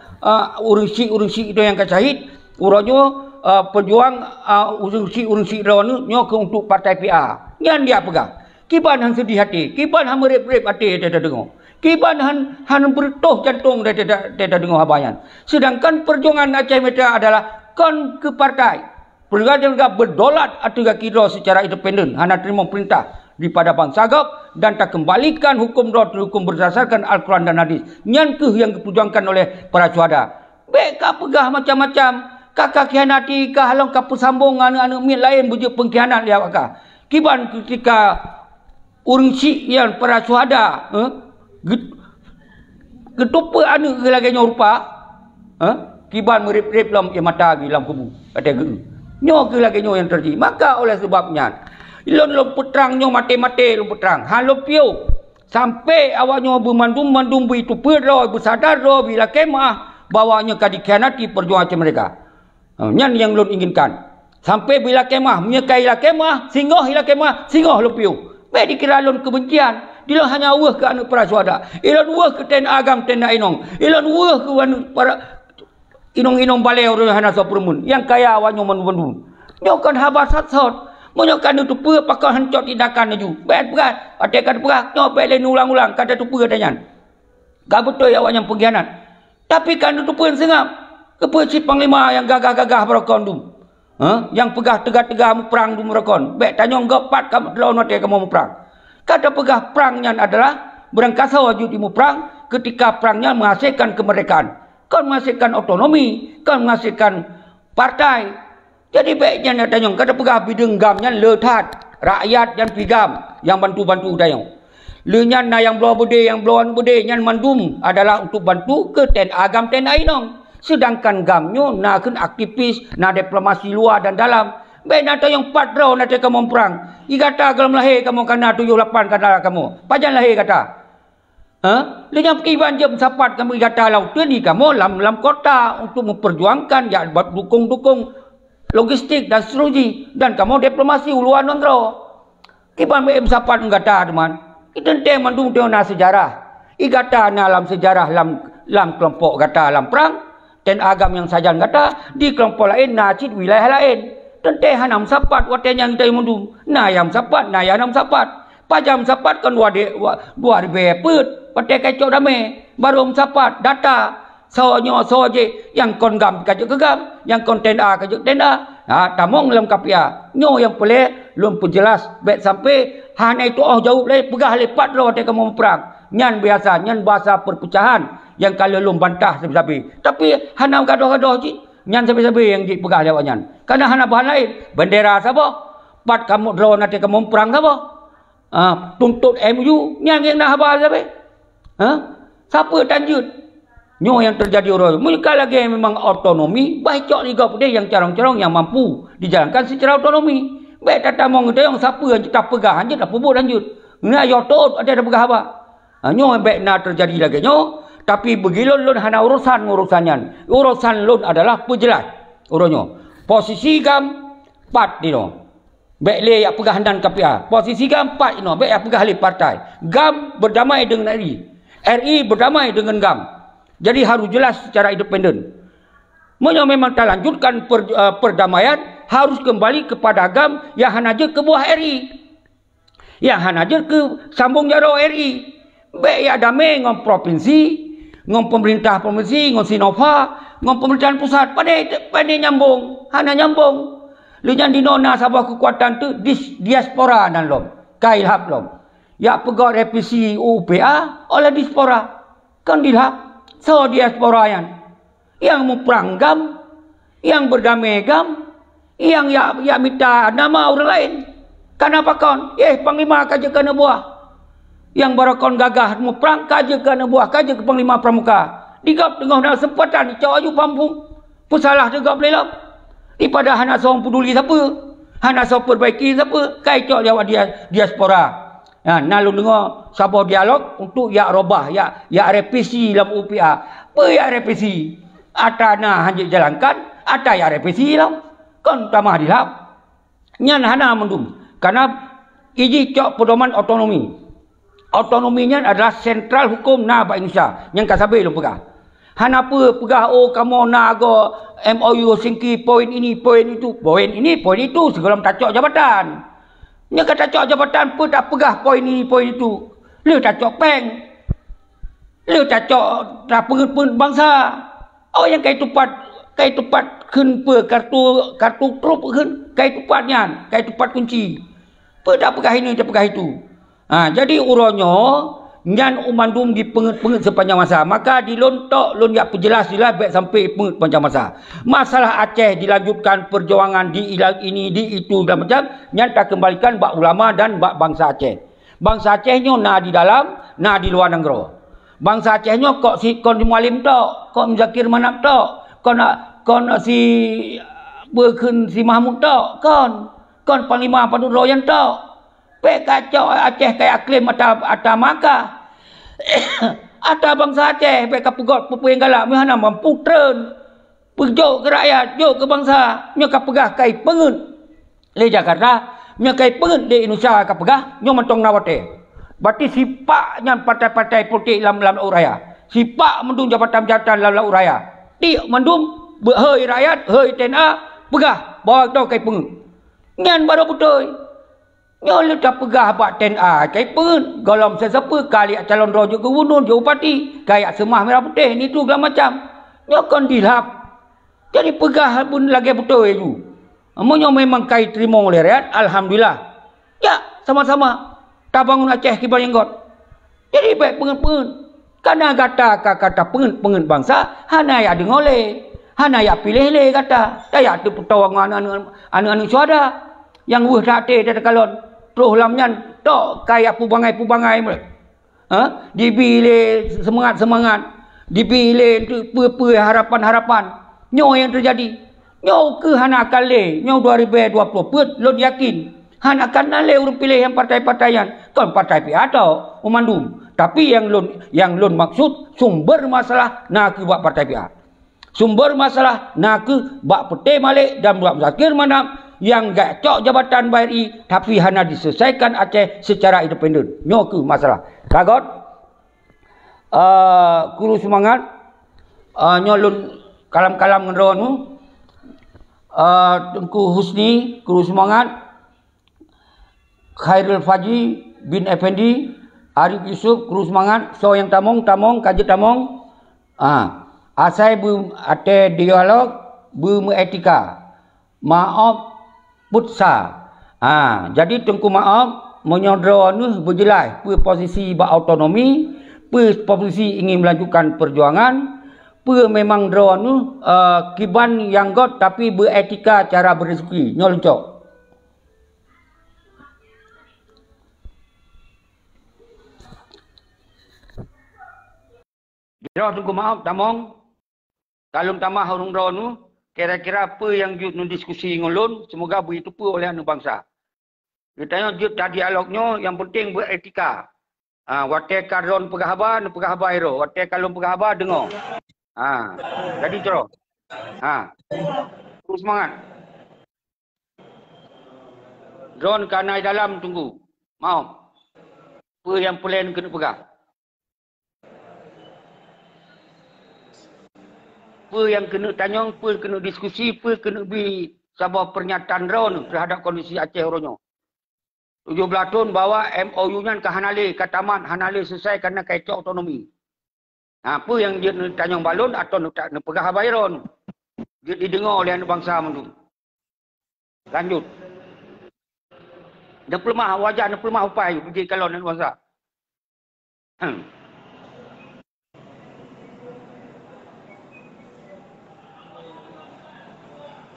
urunsi itu yang kecahit uronyo pejuang urunsi rawanu nyo ke untuk partai PA. Nyan dia pegang. Kiban han sedih hati, kiban han merep-rep hati dia dengar. Kiban han bertuh jantung dia dengar habayan. Sedangkan perjuangan Aceh mereka adalah kon ke partai. Perjuangan mereka berdolat atau kira secara independen, hanya terima perintah daripada bangsa Sagap dan tak kembalikan hukum berdasarkan Al-Quran dan Hadis. Nyan ke yang diperjuangkan oleh para suada. Beka pegah macam-macam, kakak khianati ka halong ka persambung anu min lain bujuk pengkhianat dia kakak. Kiban ketika urunsi yang para suada getupa anu lagi nyorupa kiban merip-rip lam mata lam kubu kata ge nyo ke lagi nyo yang terjadi. Maka oleh sebabnya lon putrang nyo mati-mati lon putrang halo piu sampai awaknya bermandum itu perro bersadar ro bila kemah bawanya ka dikhianati perjuangan mereka. Nyan yang lon inginkan sampai bila kemah menyekai la kemah singoh ila kemah singoh lo piu. Baik dikira lon kebencian. Dia hanya wah ke anu para suada. Ilon wah ke ten agam ten ainong. Ilon wah ke anu para inong balai orang hana sopermun. Yang kaya awanyo mandu. Nyokan habar sat-sat. Menyokan itu pe pakal hancot tindakan aju. Baik berat. Atekan berat. Nyopek lain ulang-ulang. Kata tu pe danyan. Gak betul awaknya pengkhianat. Tapi kan itu pe sengap. Kepecik panglima yang gagah-gagah berkondum. Yang pegah tegak-tegak perang du merekon. Baik tanya gepat kamu lawan mati kamu perang. Kata pegah perangnya adalah berangkasa wajud di perang ketika perangnya menghasilkan kemerdekaan. Kan menghasilkan otonomi, kan menghasilkan partai. Jadi baiknya tanya kata pegah bideng gamnya letat rakyat dan pigam yang bantu-bantu dayang. Lenyan na yang belah bude yang belah bude yang mandum adalah untuk bantu ke ten agam ten ainong. Sedangkan gamnyo na kun aktivis na diplomasi luar dan dalam. Baik nata yang 4 round nata kamu perang. I kata kalau lahir kamu kena 78 kata kamu. Pajan lahir kata. Lenyap kiban je sapat kamu kata laut ni kamu lam kota untuk memperjuangkan ya buat dukung logistik dan seterusnya dan kamu diplomasi luar nondro. Kiban me sapat kata teman. Kita teng mandung teng na sejarah. I kata na lam sejarah lam kelompok kata lam perang. Dan agam yang sajan kata di kelompok lain nacid wilayah lain. Tentang hanam sapat watenya kita mundum. Na yam sapat, na yanam sapat. Pajam sapat kan dua bepet. Pakai kacau dame. Baru sapat data. Soalnya soje yang kon gam kajuk ke gam, yang kon tenda kajuk tenda. Tamong dalam kapia. Nyo yang boleh belum pun jelas. Baik sampai hanya itu jauh leh pegah lepat lo watenya kamu perang. Nyan biasa, nyan bahasa perpecahan. Yang kalau lum bantah sabi-sabi. Tapi hana gadoh-gadoh cik. Nyan sabi-sabi yang dipegah lewat nyan. Karena hana bahan lain. Bendera siapa? Pat kamu drone nanti kamu perang siapa? Tuntut MU. Nyan yang nak habah sabi. Siapa tanjut? Nyo yang terjadi orang. Mereka lagi yang memang otonomi. Baik cok liga putih yang carong-carong yang mampu dijalankan secara otonomi. Baik tata mong itu yang siapa yang kita pegah. Anjir tak pubut lanjut. Ini yotot ada pegah apa? Nyo yang baik nak terjadi lagi. Nyo. Tapi begilun lun hanya urusannya. Urusan lun adalah pejelas. Uronyo. Posisi gam 4 dino. Baik le yang pegah dan KPA. Posisi gam 4 dino. Baik yang pegah le partai. Gam berdamai dengan RI. RI berdamai dengan gam. Jadi harus jelas secara independen. Memang tak lanjutkan perdamaian harus kembali kepada gam yang hanya ke bawah RI. Yang hanya ke sambung jaro RI. Baik yang damai dengan provinsi. Ngom pemerintah provinsi, ngom Sinova, ngom pemerintahan pusat, pada nyambung, hanya nyambung. Lenyan di nona sabah kekuatan tu diaspora dan lom, kailhab lom. ya pegawai revisi UPA oleh diaspora. Kan dilap. So diaspora yang memperanggam, yang berdamegam, yang ya minta nama orang lain. Kenapa kon? Panglima kaja kena buah. Yang barakon gagah memperang kaja kena buah, kaja ke Panglima Pramuka. Digap tengah dalam sempatan, cawak ju pampung. Pesalah juga boleh lah. Daripada hana seorang peduli siapa. Hana seorang perbaiki siapa. Kai cawak jawab diaspora. Lalu dengar sabar dialog untuk ya robah, ya revisi dalam UPA. Apa ya revisi? Ata na hanya jalankan, ata ya revisi lah. Kan tamah dilap. Nyan hana mendum. Karena ini cok pedoman otonomi. Otonominya adalah sentral hukum na Bank Indonesia. Yang kasabe lu pegah. Hanapa pegah kamu na go MOU singki poin ini, poin itu, poin ini, poin itu segala tacok jabatan. Nya kata tacok jabatan pun tak pegah poin ini, poin itu. Lu tacok peng. Lu tacok tak pengen bangsa. Yang kai tupat keun pe kartu trup keun kai tupatnya, kai tupat kunci. Pe tak pegah ini, tak pegah itu. Jadi uronyo nyan umandum di penget sepanjang masa. Maka dilontok lon ya perjelas dilah baik sampai penget panjang masa. Masalah Aceh dilanjutkan perjuangan di ilang ini di itu dan macam nyan tak kembalikan bak ulama dan bak bangsa Aceh. Bangsa Acehnya na di dalam, na di luar negara. Bangsa Acehnya kok si kon mualim tok, kok Mzakir Manap tok, kon si berkeun si Mahmud tok, kon Panglima Padut Royan tok. Kacau Aceh kayak klaim ata maka ata bangsa Aceh peka pegot yang galak mihana mampu tren perjok ke rakyat jok ke bangsa nyoka pegah kai pengen le Jakarta nyokai pengen di Indonesia ka pegah nyo mentong nawate berarti sipaknya partai-partai politik dalam uraya sipak mendung jabatan-jabatan dalam uraya ti mendung hei rakyat hei TNA pegah bawa tau kai pengen ngan baru betul. Nyo tak pegah bak TNA kai pun golom sesiapa kali calon rojo gubernur jo bupati kayak semah merah putih ni tu segala macam nyo kon dilap jadi pegah pun lagi betul itu amonyo memang kai terima oleh rakyat alhamdulillah ya sama-sama tak bangun Aceh kibar jenggot jadi baik pengen karena kata pengen bangsa hana ya dengole hana ya pilih le kata ya tu pertawang anu suada yang tate dari kalon terus lamnyan tok kayak pubangai dipilih semangat dipilih pe harapan nyo yang terjadi nyo ke hana kale nyo 2020 put lo yakin hana kan le urut pilih yang partai-partaian kan partai pi atau umandum tapi yang lon maksud sumber masalah nak buat partai pi sumber masalah nak bak pete malik dan buat Mzakir Manap yang gak cok jabatan BRI tapi hanya diselesaikan Aceh secara independen. Nyo ke masalah. Kagot kuru semangat nyolun kalam-kalam ngendro nu Tengku Husni kuru semangat Khairul Faji bin Effendi Arif Yusuf kuru semangat so yang tamong kaji tamong asai bu ate dialog bu etika maaf putsa. Jadi tengku maaf menyodro ni berjelas posisi bak autonomi, posisi ingin melanjutkan perjuangan, memang draw ni kiban yang got tapi beretika cara berezeki. Nyolcok. Draw tengku maaf tamong. Kalau tamah orang draw ni kira-kira apa yang jut diskusi ngulun semoga begitu pun oleh anu bangsa. Ditanya jut dah dialognya yang penting beretika. Wate karon pegahaba iro, wate kalon pegahaba dengar. Jadi cero. Terus semangat. Drone kanai dalam tunggu. Mau. Apa yang plan kena pegah. Apa yang kena tanya, apa kena diskusi, apa kena beri sebuah pernyataan drone terhadap kondisi Aceh Oronyo. 17 tahun bawa MOU-nya ke Hanale, ke Taman Hanale selesai kerana kaitan otonomi. Apa yang dia tanya balon atau nak pegah bayron. Dia didengar oleh anak bangsa mendu. Lanjut. Dan pelemah wajah, dan pelemah upai. Pergi kalau nak wasa.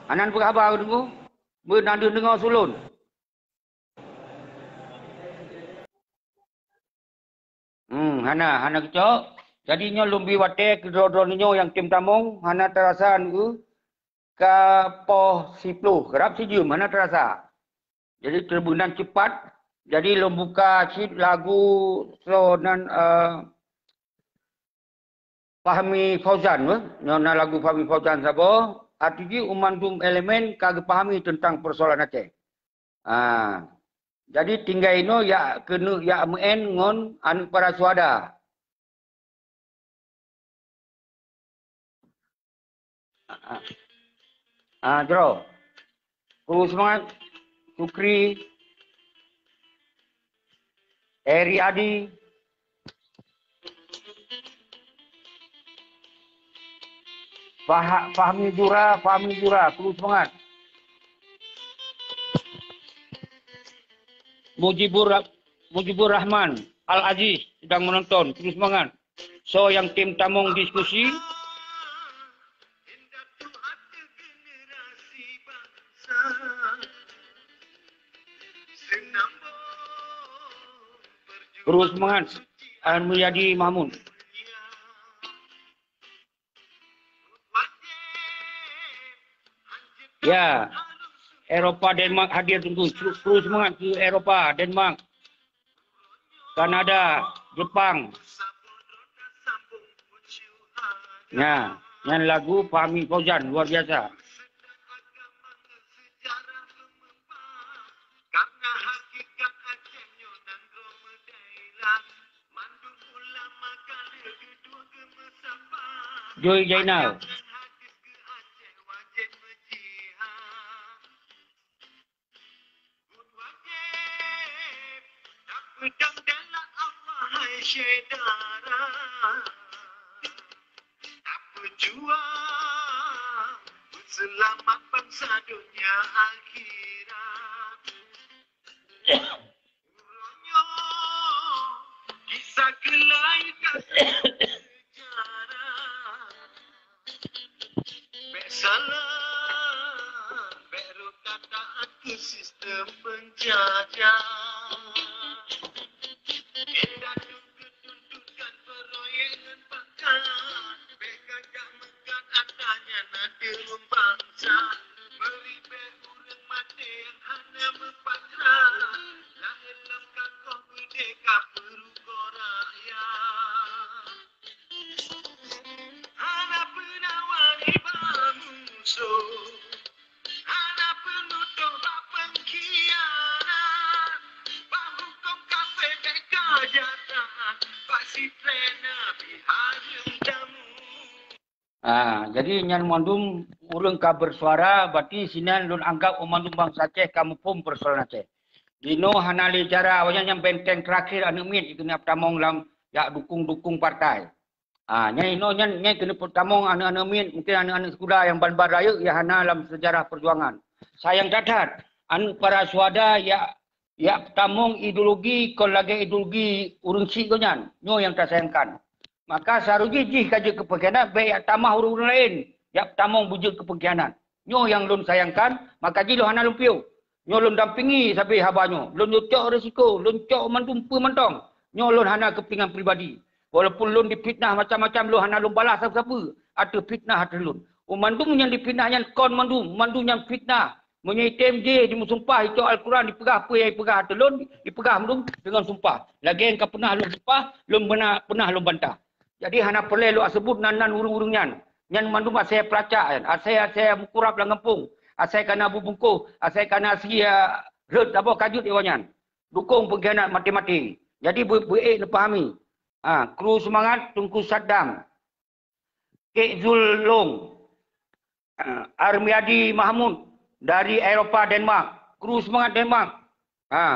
Anan berkhabar tunggu. Bernada dengar sulun. Hana kecok. Jadi nyo lumbi wate kedua-dua nyo yang tim tamong. Hana terasa nunggu. Ka poh sipluh. Kerap sijum. Hana terasa. Jadi terbunan cepat. Jadi lo buka sheet lagu dan Fahmi Fauzan. Nona lagu Fahmi Fauzan sabo. Artinya umandum elemen kagak pahami tentang persoalan Aceh. Jadi tinggal ino ya kena ya men ngon anu para suada. Jero. Terus semangat. Sukri. Eri Adi. Fahmi Jura, terus semangat. Mujibur Rahman, Al-Aziz sedang menonton, terus semangat. So yang tim tamong diskusi. Terus semangat. Mulyadi Mahmud. Ya, Eropa, Denmark hadir tunggu. Terus semangat ke Eropa, Denmark, Kanada, Jepang. Ya, yang lagu Fahmi Fauzan, luar biasa. Joy Jainal. Selamat bangsa dunia akhirat. Kisah kelahiran sejarah. Salah baru kata aku sistem penjajah. Kita tuntutan peroyangan pangkat. Bekagak megat adanya nada bangsa. Beri berurang mati yang hanya mempakra. Lahir lemkan kau merdeka perugo rakyat. Anak penawari musuh. Anak penutup pengkhianat. Penghukum kafe kejahatan. Pasti trainer biharum tamu. Jadi nyan mandum urang ka bersuara berarti sinan lun anggap mandum bangsa Aceh kamu pun persoalan Aceh. Dino hanali cara awalnya yang benteng terakhir anu min ikena tamong lam ya dukung partai. Nyai no nyai kena tamong anu min mungkin anu sekolah yang ban-ban raya ya hana dalam sejarah perjuangan. Sayang dadat anu para suada ya tamong ideologi kol lagi ideologi urang si konyan nyo yang tak sayangkan. Maka seharusnya jih kaji kepengkhianat baik ya tamah urang lain ya tamong wujud kepengkhianat. Nyo yang lun sayangkan maka jih lo hana lumpio. Nyo lun dampingi sampai habanyo. Lun cok risiko, lun cok mantum pementong. Nyo lun hana kepingan pribadi. Walaupun lun dipitnah macam-macam lun hana lun balas siapa-siapa. Ada fitnah ada lun. Mandum yang dipitnah yang kon mandum yang fitnah. Menyaitem je di sumpah itu Al-Quran dipegah apa yang dipegah ada lun, dipegah mandum dengan sumpah. Lagi yang kau pernah lun sumpah, lun pernah lun bantah. Jadi hana perlu lu sebut nan urung-urung nyan. Nyan mandum saya pelacak kan. Saya mukurap lang kampung. Asai kana bubungko, asai kana sia red apa kajut iwanyan. Dukung pengkhianat mati-mati. Jadi buik pahami. Kru semangat Tungku Saddam. Kek Zulong. Armiadi Mahmud dari Eropa Denmark. Kru semangat Denmark.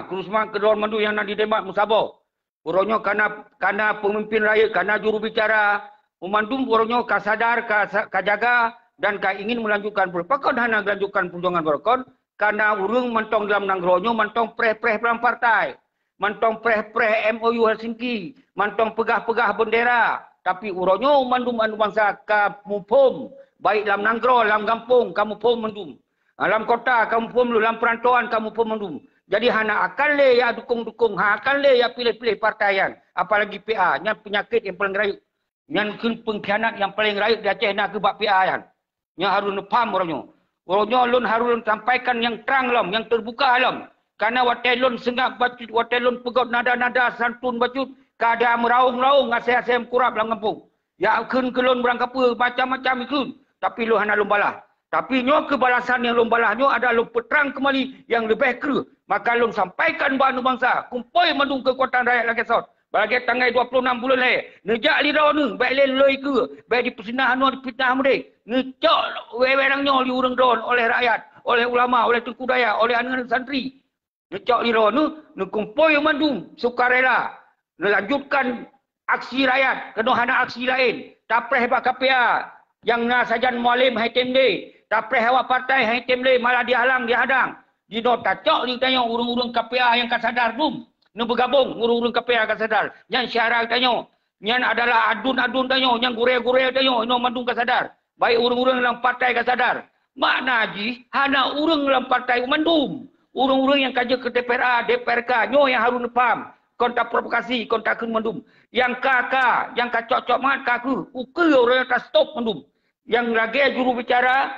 Kru semangat kedua mandu yang nak di Denmark musabah. Uronyo kana pemimpin raya, kana juru bicara umandum uronyo ka sadar, ka jaga dan ka ingin melanjutkan berpakon hana melanjutkan perjuangan berkon karena urang mentong dalam nangronyo, mentong preh-preh dalam partai. Mentong preh-preh MOU Helsinki. Mentong pegah-pegah bendera. Tapi uronyo mandum anu bangsa kamu pom. Baik dalam nanggro, dalam kampung, kamu pom mandum. Dalam kota, kamu pom, dalam perantauan, kamu pom mandum. Jadi hana akan le ya dukung-dukung, akan le ya pilih-pilih partaian. Apalagi PA, yang penyakit yang paling rayuk. Yang pengkhianat yang paling rayuk di Aceh nak ke bab PA yang. Yang harus nepam orangnya. Orangnya lun harus sampaikan yang terang lam, yang terbuka lam. Karena watelun sengak bacut, watelun pegot nada-nada santun bacut, kada meraung-raung asai-asai kurap dalam kampung. Ya kun kelun berangkapa macam-macam ikun. Tapi lu hana lumbalah. Tapi nyo kebalasan yang lumbalah nyo ada lu peterang kembali yang lebih kera. Maka lu sampaikan banu bangsa, kumpul mandung kekuatan rakyat lagi sot. Bagi tanggal 26 bulan le. Nejak lirau ni, baik le loi ke, baik di persinahan di fitnah merdek. Ngecok wewenangnya li urang don oleh rakyat, oleh ulama, oleh Tengku Dayak, oleh anak santri. Ngecok lirau ni, kumpul mandung sukarela. Melanjutkan aksi rakyat, kena hana aksi lain. Tapreh bak KPA, yang na sajan mualim hai temde. Tapreh awak partai hai temde, malah dihalang, dihadang. Di nota cok ni tanya urung-urung KPA yang kasadar dum. Ni bergabung urung-urung KPA kasadar. Yang syarah tanya. Yang adalah adun-adun tanya. Yang gureh-gureh tanya. Ini mandung kasadar. Baik urung-urung dalam partai kasadar. Makna haji, hana urung dalam partai mandum. Urung-urung yang kerja ke DPRA, DPRK. Nyo yang harus nepam. Kontak provokasi, kontak kun mandum. Yang kakak, yang kacok-cok mat kaku. Ukel orang yang stop mandum. Yang lagi juru bicara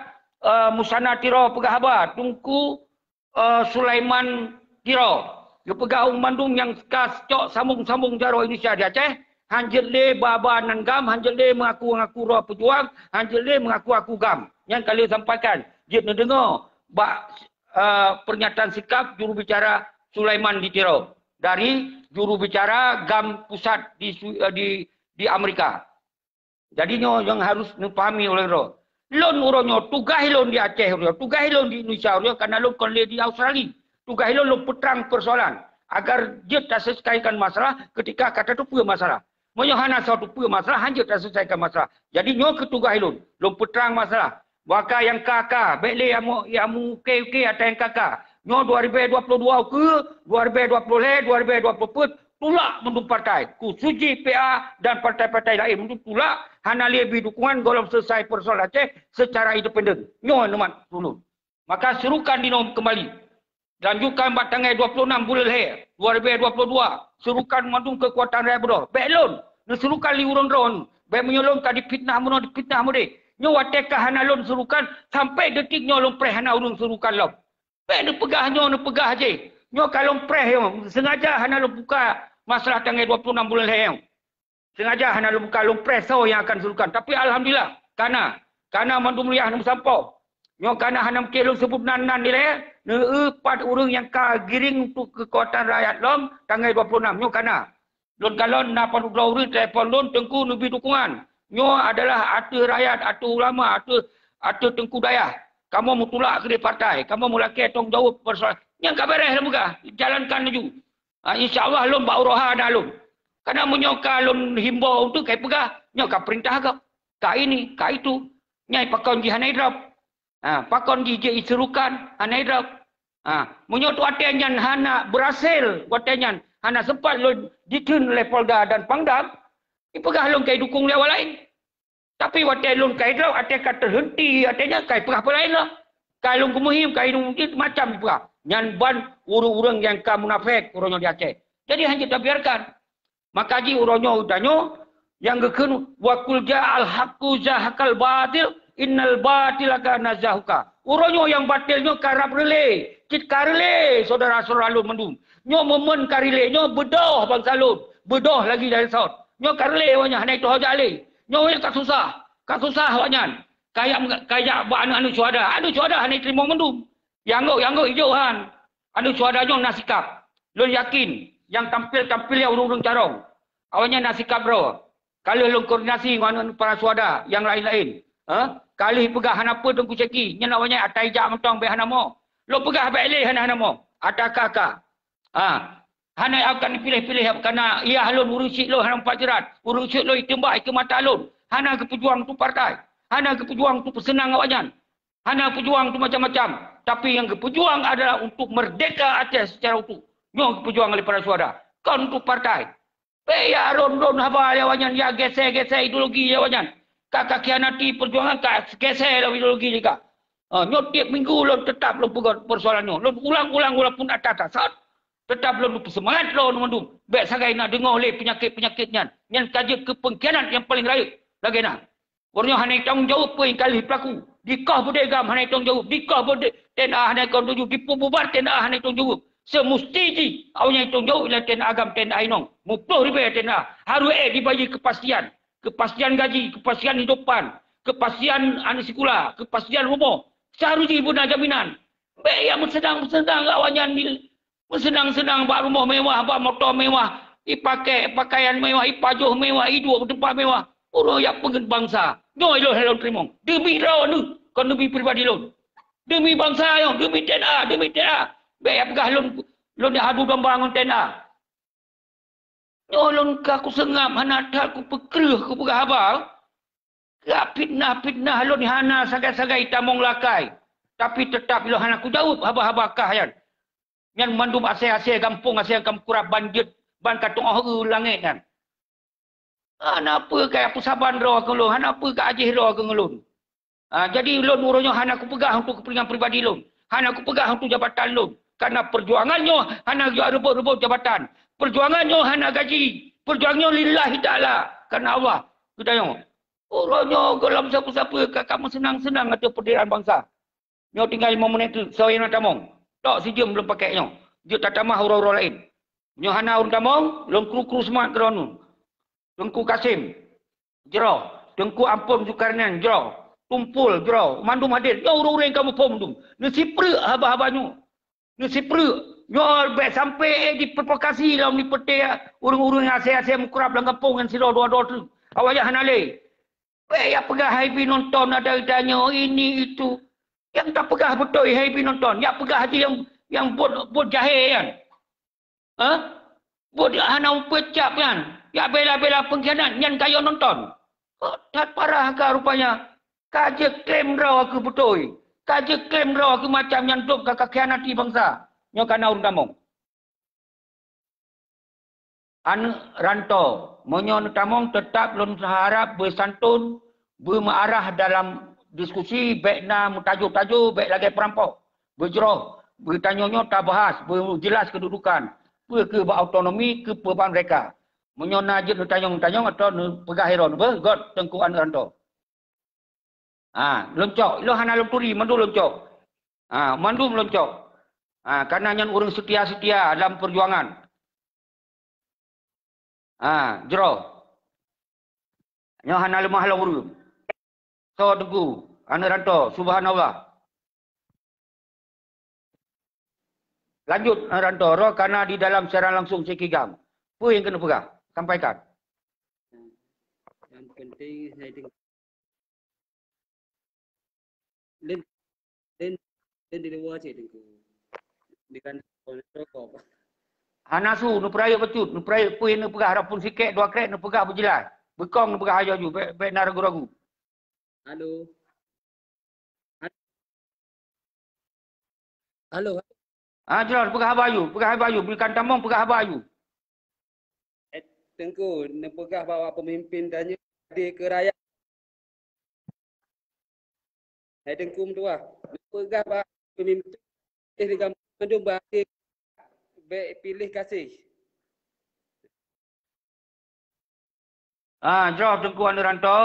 Musana Tiro Pegahaba. Tungku Sulaiman Tiro. Dia pegaung mandung yang cok sambung-sambung jaro Indonesia di Aceh. Hanjil le baba nan gam, hanjil le mengaku-ngaku roh pejuang, hanjil le mengaku-aku gam. Yang kalian sampaikan. Dia nak dengar pernyataan sikap juru bicara Sulaiman di Tiro. Dari juru bicara GAM pusat di Amerika. Jadi yang harus dipahami oleh roh. Lon uronyo tugas lon di Aceh, tugas lon di Indonesia, karena lon konle di Australia. Tugas lon peterang persoalan agar dia tak selesaikan masalah ketika kata tu punya masalah. Menyohana satu punya masalah hanya tak selesaikan masalah. Jadi nyo ketugas lon peterang masalah. Maka yang kakak, baiklah yang ke atau yang kakak. Nyo 2022 ke 2020 2020 tulak mendukung partai. Kusuji PA dan partai-partai lain mendukung tulak. Hana lebih dukungan golong selesai persoalan Aceh secara independen. Nyo nemat turun. Maka serukan dinom kembali. Lanjutkan pada tanggal 26 bulan Leher 2022. Serukan mendukung kekuatan rakyat berdoa. Baiklah. Serukan li urang drone. Baik menyolong tadi fitnah muno di fitnah mudik. Nyo watekah hana lon serukan sampai detik nyo lon preh hana urang serukan lom. Baik ni pegah nyo ni pegah je. Nyo kalau preh yo sengaja hana lon buka masalah tanggal 26 bulan Leher. Sengaja hana lon buka lon preh so yang akan serukan. Tapi alhamdulillah karena mandum liah nam sampau. Nyo karena hana mkelong sebut nan ni le. Pat urang yang ka giring untuk kekuatan rakyat lom tanggal 26 nyo karena lon kalon na paduglau ri telefon lon tengku lebih dukungan. Nyo adalah atu rakyat, atu ulama, atu Tengku Dayak. Kamu mau tulak ke partai, kamu mau laki tong jawab persoalan. Yang kabareh lah muka, jalankan laju. InsyaAllah lon ba'uroha dah lon. Karena menyoka lon himbau untuk kai pegah, nyoka perintah kau. Ka ini, ka itu. Nyai pakon ji hanai drop. Pakon ji je iserukan hanai drop. Menyok tu atenyan hana berhasil, atenyan hana sempat lon ditun oleh Polda dan Pangdam. Pegah lon kai dukung lewat lain. Tapi waktu lon kai drop, ada kata terhenti, artinya kai pegah apa lain lah. Kai lon kemuhim, kai lon macam pegah. Nyan ban urung-urung yang ka munafik, urungnya di Aceh. Jadi hanya tak biarkan. Maka ji urungnya udanyo, yang gekun, wakul ja'al haqqu zahakal batil, innal batil kana zahuka. Urungnya yang batilnya karap relay. Cit karele, saudara-saudara lon mendung. Nyo momen karile, nyo bedoh bangsa lon. Bedoh lagi dari saud. Nyo karle wanya hanai tu hojak le. Nyo yang tak susah wanya. Kayak ba anu cuada. Anu cuada hanai terima mendum. Yang hijau han. Anu cuada nyo nasikap. Lu yakin yang tampil yang urung-urung carong. Awalnya nasikap bro. Kalau lu koordinasi dengan para suada yang lain-lain. Kali pegah hanapa tungku ceki. Nya awalnya atai jak mentong be hanamo. Lu pegah baik le hanamo. Ada kakak. Hanai akan dipilih-pilih kerana ia halun urung syik lo hanam pajarat. Urung syik lo itembak ke mata halun. Hana ke pejuang tu partai. Hana ke pejuang tu pesenang awaknya. Hana pejuang tu macam-macam. Tapi yang kepejuang adalah untuk merdeka Aceh secara utuh. Yang kepejuang oleh para suara. Kan untuk partai. Ya ron-ron haba yawanyan. Ya geser-geser ideologi yawanyan. Kakak kianati perjuangan kak geser ideologi juga. Nyot tiap minggu lon tetap lon pegot persoalan nyo. Lon ulang-ulang walaupun atas saat. Tetap lon semangat lon mandum. Baik sagai nak dengar oleh penyakit-penyakitnya. Yang kaji kepengkianan yang paling raya. Lagi nak. Orangnya hanya tanggungjawab pun kali pelaku. Dikah berdegam hanya tanggungjawab. Dikah TNA hanya tanggungjawab. Dipububar TNA hanya tanggungjawab. Semestinya awalnya tanggungjawab ialah TNA agam TNA inong. Mupluh ribu TNA. Harus dibagi kepastian. Kepastian gaji. Kepastian hidupan. Kepastian anak sekolah. Kepastian rumah. Seharusnya ibu nak jaminan. Baik yang senang-senang awalnya. Senang-senang buat rumah mewah. Buat motor mewah. Ipakai pakaian mewah. Ipajuh mewah. Hidup tempat mewah. Orang yang pengen bangsa. Nyoi lo helon terima. Demi rawan tu. Kan demi pribadi lo. Demi bangsa yang. Demi TNA. Demi TNA. Baik apakah lo ni adu domba dengan TNA. Nyoi lo aku sengap. Hana tak aku pekerah. Aku pegah abang. Gak fitnah-fitnah lo ni hana sagai-sagai tamong lakai. Tapi tetap lo hana aku jawab. Haba-habakah yan. Yang mandum asih-asih kampung. Asih kampung kurap banjir. Ban katung orang langit kan. Kenapa kaya aku saban roh ke lon? Kenapa kaya ajih roh ke ngelon? Jadi lon urusnya hanya aku pegang untuk kepentingan pribadi lon. Hanya aku pegang untuk jabatan lon. Karena perjuangannya hanya rebut-rebut jabatan. Perjuangannya hanya gaji. Perjuangannya lillahi ta'ala. Karena Allah. Kita yang. Urusnya dalam siapa-siapa kamu senang-senang atau pendirian bangsa. Nyo tinggal 5 menit tu. Saya nak tamong. Tak si jam belum pakai nyo. Dia tak tamah orang-orang lain. Nyo hanya orang tamong. Lon kru-kru semangat kerana. Tengku Kasim, jero. Tengku Ampun Zulkarnain, jero. Tumpul, jero. Mandum hadir. Ya orang-orang yang kamu pom tu. Nesipre haba-habanyu. Nesipre. Ya sampai di provokasi dalam ni peti orang-orang yang asyik-asyik mukrab dalam kampung yang sila dua-dua tu. Awak hanale. Ya pegah HIP nonton ada tanya ini itu. Yang tak pegah betul HIP nonton. Yang pegah haji yang buat jahil kan. Buat hana pecap kan. Ya bela-bela pengkhianat yang kaya nonton. Tak parah ke rupanya. Kaja klaim raw aku betul. Kaja klaim raw aku macam yang duk kakak khianati bangsa. Nyo kana urun tamong. Anu rantau. Monyo tamong tetap lon harap bersantun. Bermarah dalam diskusi. Baik na mutajuk-tajuk. Baik lagi perampok. Berjeroh. Bertanya-nya tak bahas. Berjelas kedudukan. Ke autonomi ke perubahan mereka. Menyona je nu tanyong-tanyong atau nu pegah heron apa god tengku anu ranto. Loncok lo hana loturi mandu loncok. Mandu loncok. Karena nyan urang setia-setia dalam perjuangan. Jero. Nyo hana lemah lawur. So tengku anu ranto subhanallah. Lanjut ranto roh karena di dalam secara langsung sekigam. Apa yang kena pegah? Sampaikan. Yang penting saya dengar. Dan di luar saya dengar. Dengan rokok. Hanasu, nu peraya becut. Nu peraya puin nu pegah harapun sikit, 2 krek nu pegah berjelas. Bekong nu pegah aja ju. Baik nak ragu-ragu. Halo. Halo. Jelas pegah habayu. Pegah habayu. Bukan tamong pegah habayu. Tengku, nepegah bawa pemimpin tanya hadir ke rakyat. Hai tengku tua, nepegah bawa pemimpin di kampung mandum hadir baik pilih kasih. Jawab tengku anu ranto,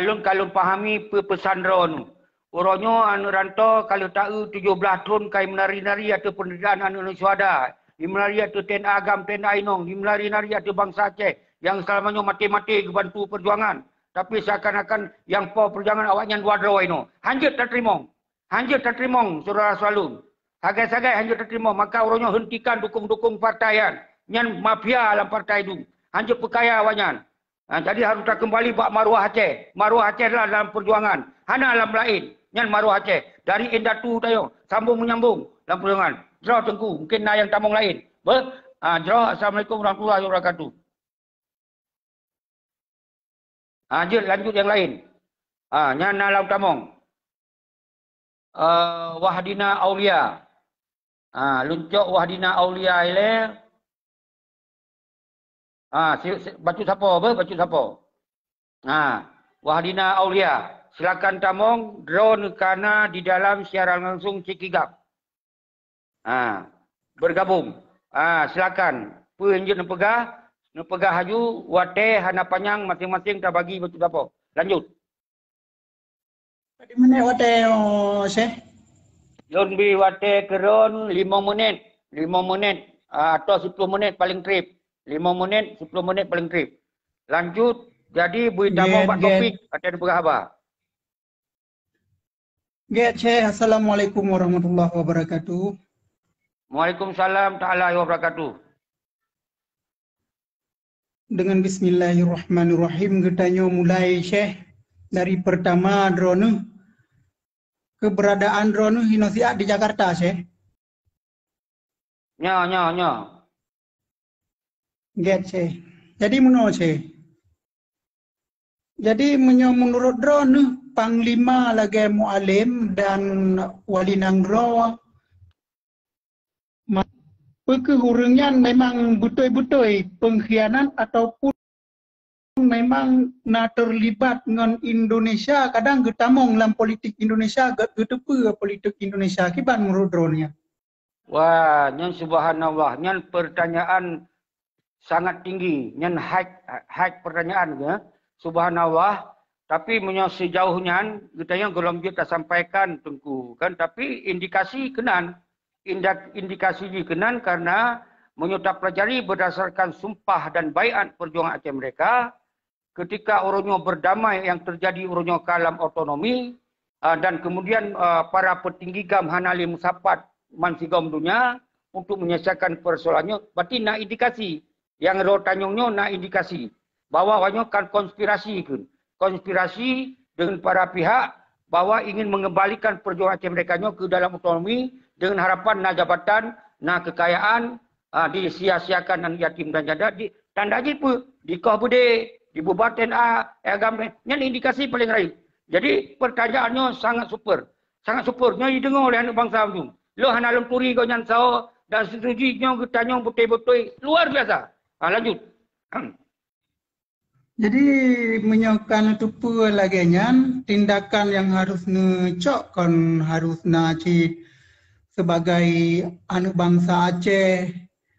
lun kalau pahami pesan ron. Orangnya anu ranto kalau tahu 17 tahun kai menari-nari atau pendidikan anu suada. Dimulai atau TNA agam, TNA inong, dimulai atau bangsa Aceh yang selamanya mati-mati bantu perjuangan. Tapi seakan-akan yang perjuangan awaknya dua draw ini. Hanjut tak terima. Hanjut tak terima, saudara selalu. Sagai-sagai hanjut tak terima. Maka orangnya hentikan dukung-dukung partaian. Yang mafia dalam partai itu. Hanjut perkaya awaknya. Jadi harus tak kembali buat maruah Aceh. Maruah Aceh adalah dalam perjuangan. Hana dalam lain. Yang maruah Aceh. Dari Endatu tayo. Sambung menyambung dalam perjuangan. Jero tengku, mungkin yang tamong lain. Jero, Assalamualaikum warahmatullahi wabarakatuh. Lanjut yang lain. Nyana lau tamong. Wahdina Aulia. Luncok Wahdina Aulia ile. Baca siapa? Baca siapa? Wahdina Aulia. Silakan tamong drone karena di dalam siaran langsung Cikigap. Bergabung. Silakan. Penjut nepegah haju wate hana panjang masing-masing tak bagi baca siapa. Lanjut. Di mana wate Syekh? Lebih wate keron 5 menit. 5 menit atau 10 menit paling trip. 5 menit, 10 menit paling trip. Lanjut. Jadi bui tamu buat topik ada berapa? Syekh, Assalamualaikum warahmatullahi wabarakatuh. Waalaikumsalam ta'ala wabarakatuh. Dengan bismillahirrahmanirrahim kita mulai Syekh dari pertama drone. Keberadaan drone hinosia di Jakarta Syekh. Nya. Syekh. Jadi menurut Syekh. Jadi menurut drone Panglima lagi Mualim dan Wali Nangro kehurungan memang betul-betul pengkhianat ataupun memang nak terlibat dengan Indonesia kadang getamong dalam politik Indonesia getepe politik Indonesia kiban menurut drone-nya. Wah, nyan subhanallah, nyan pertanyaan sangat tinggi, nyan high pertanyaan ya. Subhanallah, tapi sejauhnya kita yang golong kita sampaikan tengku kan, tapi indikasi kenan, indikasi kenan karena menyutak pelajari berdasarkan sumpah dan baiat perjuangan Aceh mereka ketika orangnya berdamai yang terjadi orangnya kalam otonomi dan kemudian para petinggi gam Hanali Musapat mansigam dunia untuk menyelesaikan persoalannya, berarti nak indikasi yang rotanyongnya nak indikasi bahwa banyak kan konspirasi dengan para pihak bahwa ingin mengembalikan perjuangan Aceh mereka ke dalam otonomi dengan harapan nak jabatan, nak kekayaan disia-siakan dan yatim dan janda tanda je pun di kau bude di Bupaten agama ini indikasi paling raih. Jadi pertanyaannya sangat super. Nya didengar oleh anak bangsa tu. Lo hana lempuri kau nyan sao dan setujunya ketanya betul-betul luar biasa. Lanjut. Jadi menyokan itu pun lagi tindakan yang harus ngecokkan harus nacit sebagai anak bangsa Aceh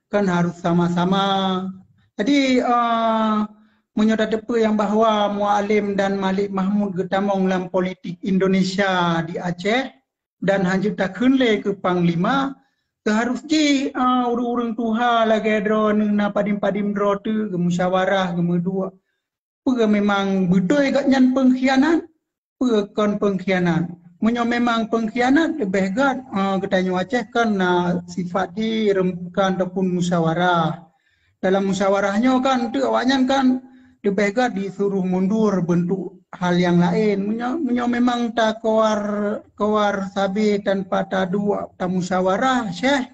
kan harus sama-sama. Jadi menyodar depa yang bahawa Mualim dan Malik Mahmud getamong dalam politik Indonesia di Aceh dan hanya tak kenle ke Panglima harus ji urang tuha lagi drone na padim-padim drone tu ke musyawarah ke dua. Pega memang betul kat nyan pengkhianat, pega kon pengkhianat. Menyo memang pengkhianat lebih gat ketanyo Aceh kan sifat di rembukan ataupun musyawarah. Dalam musyawarahnya kan tu awaknya kan lebih gat disuruh mundur bentuk hal yang lain. Menyo memang tak kawar sabi tanpa tadu ta musyawarah Syekh.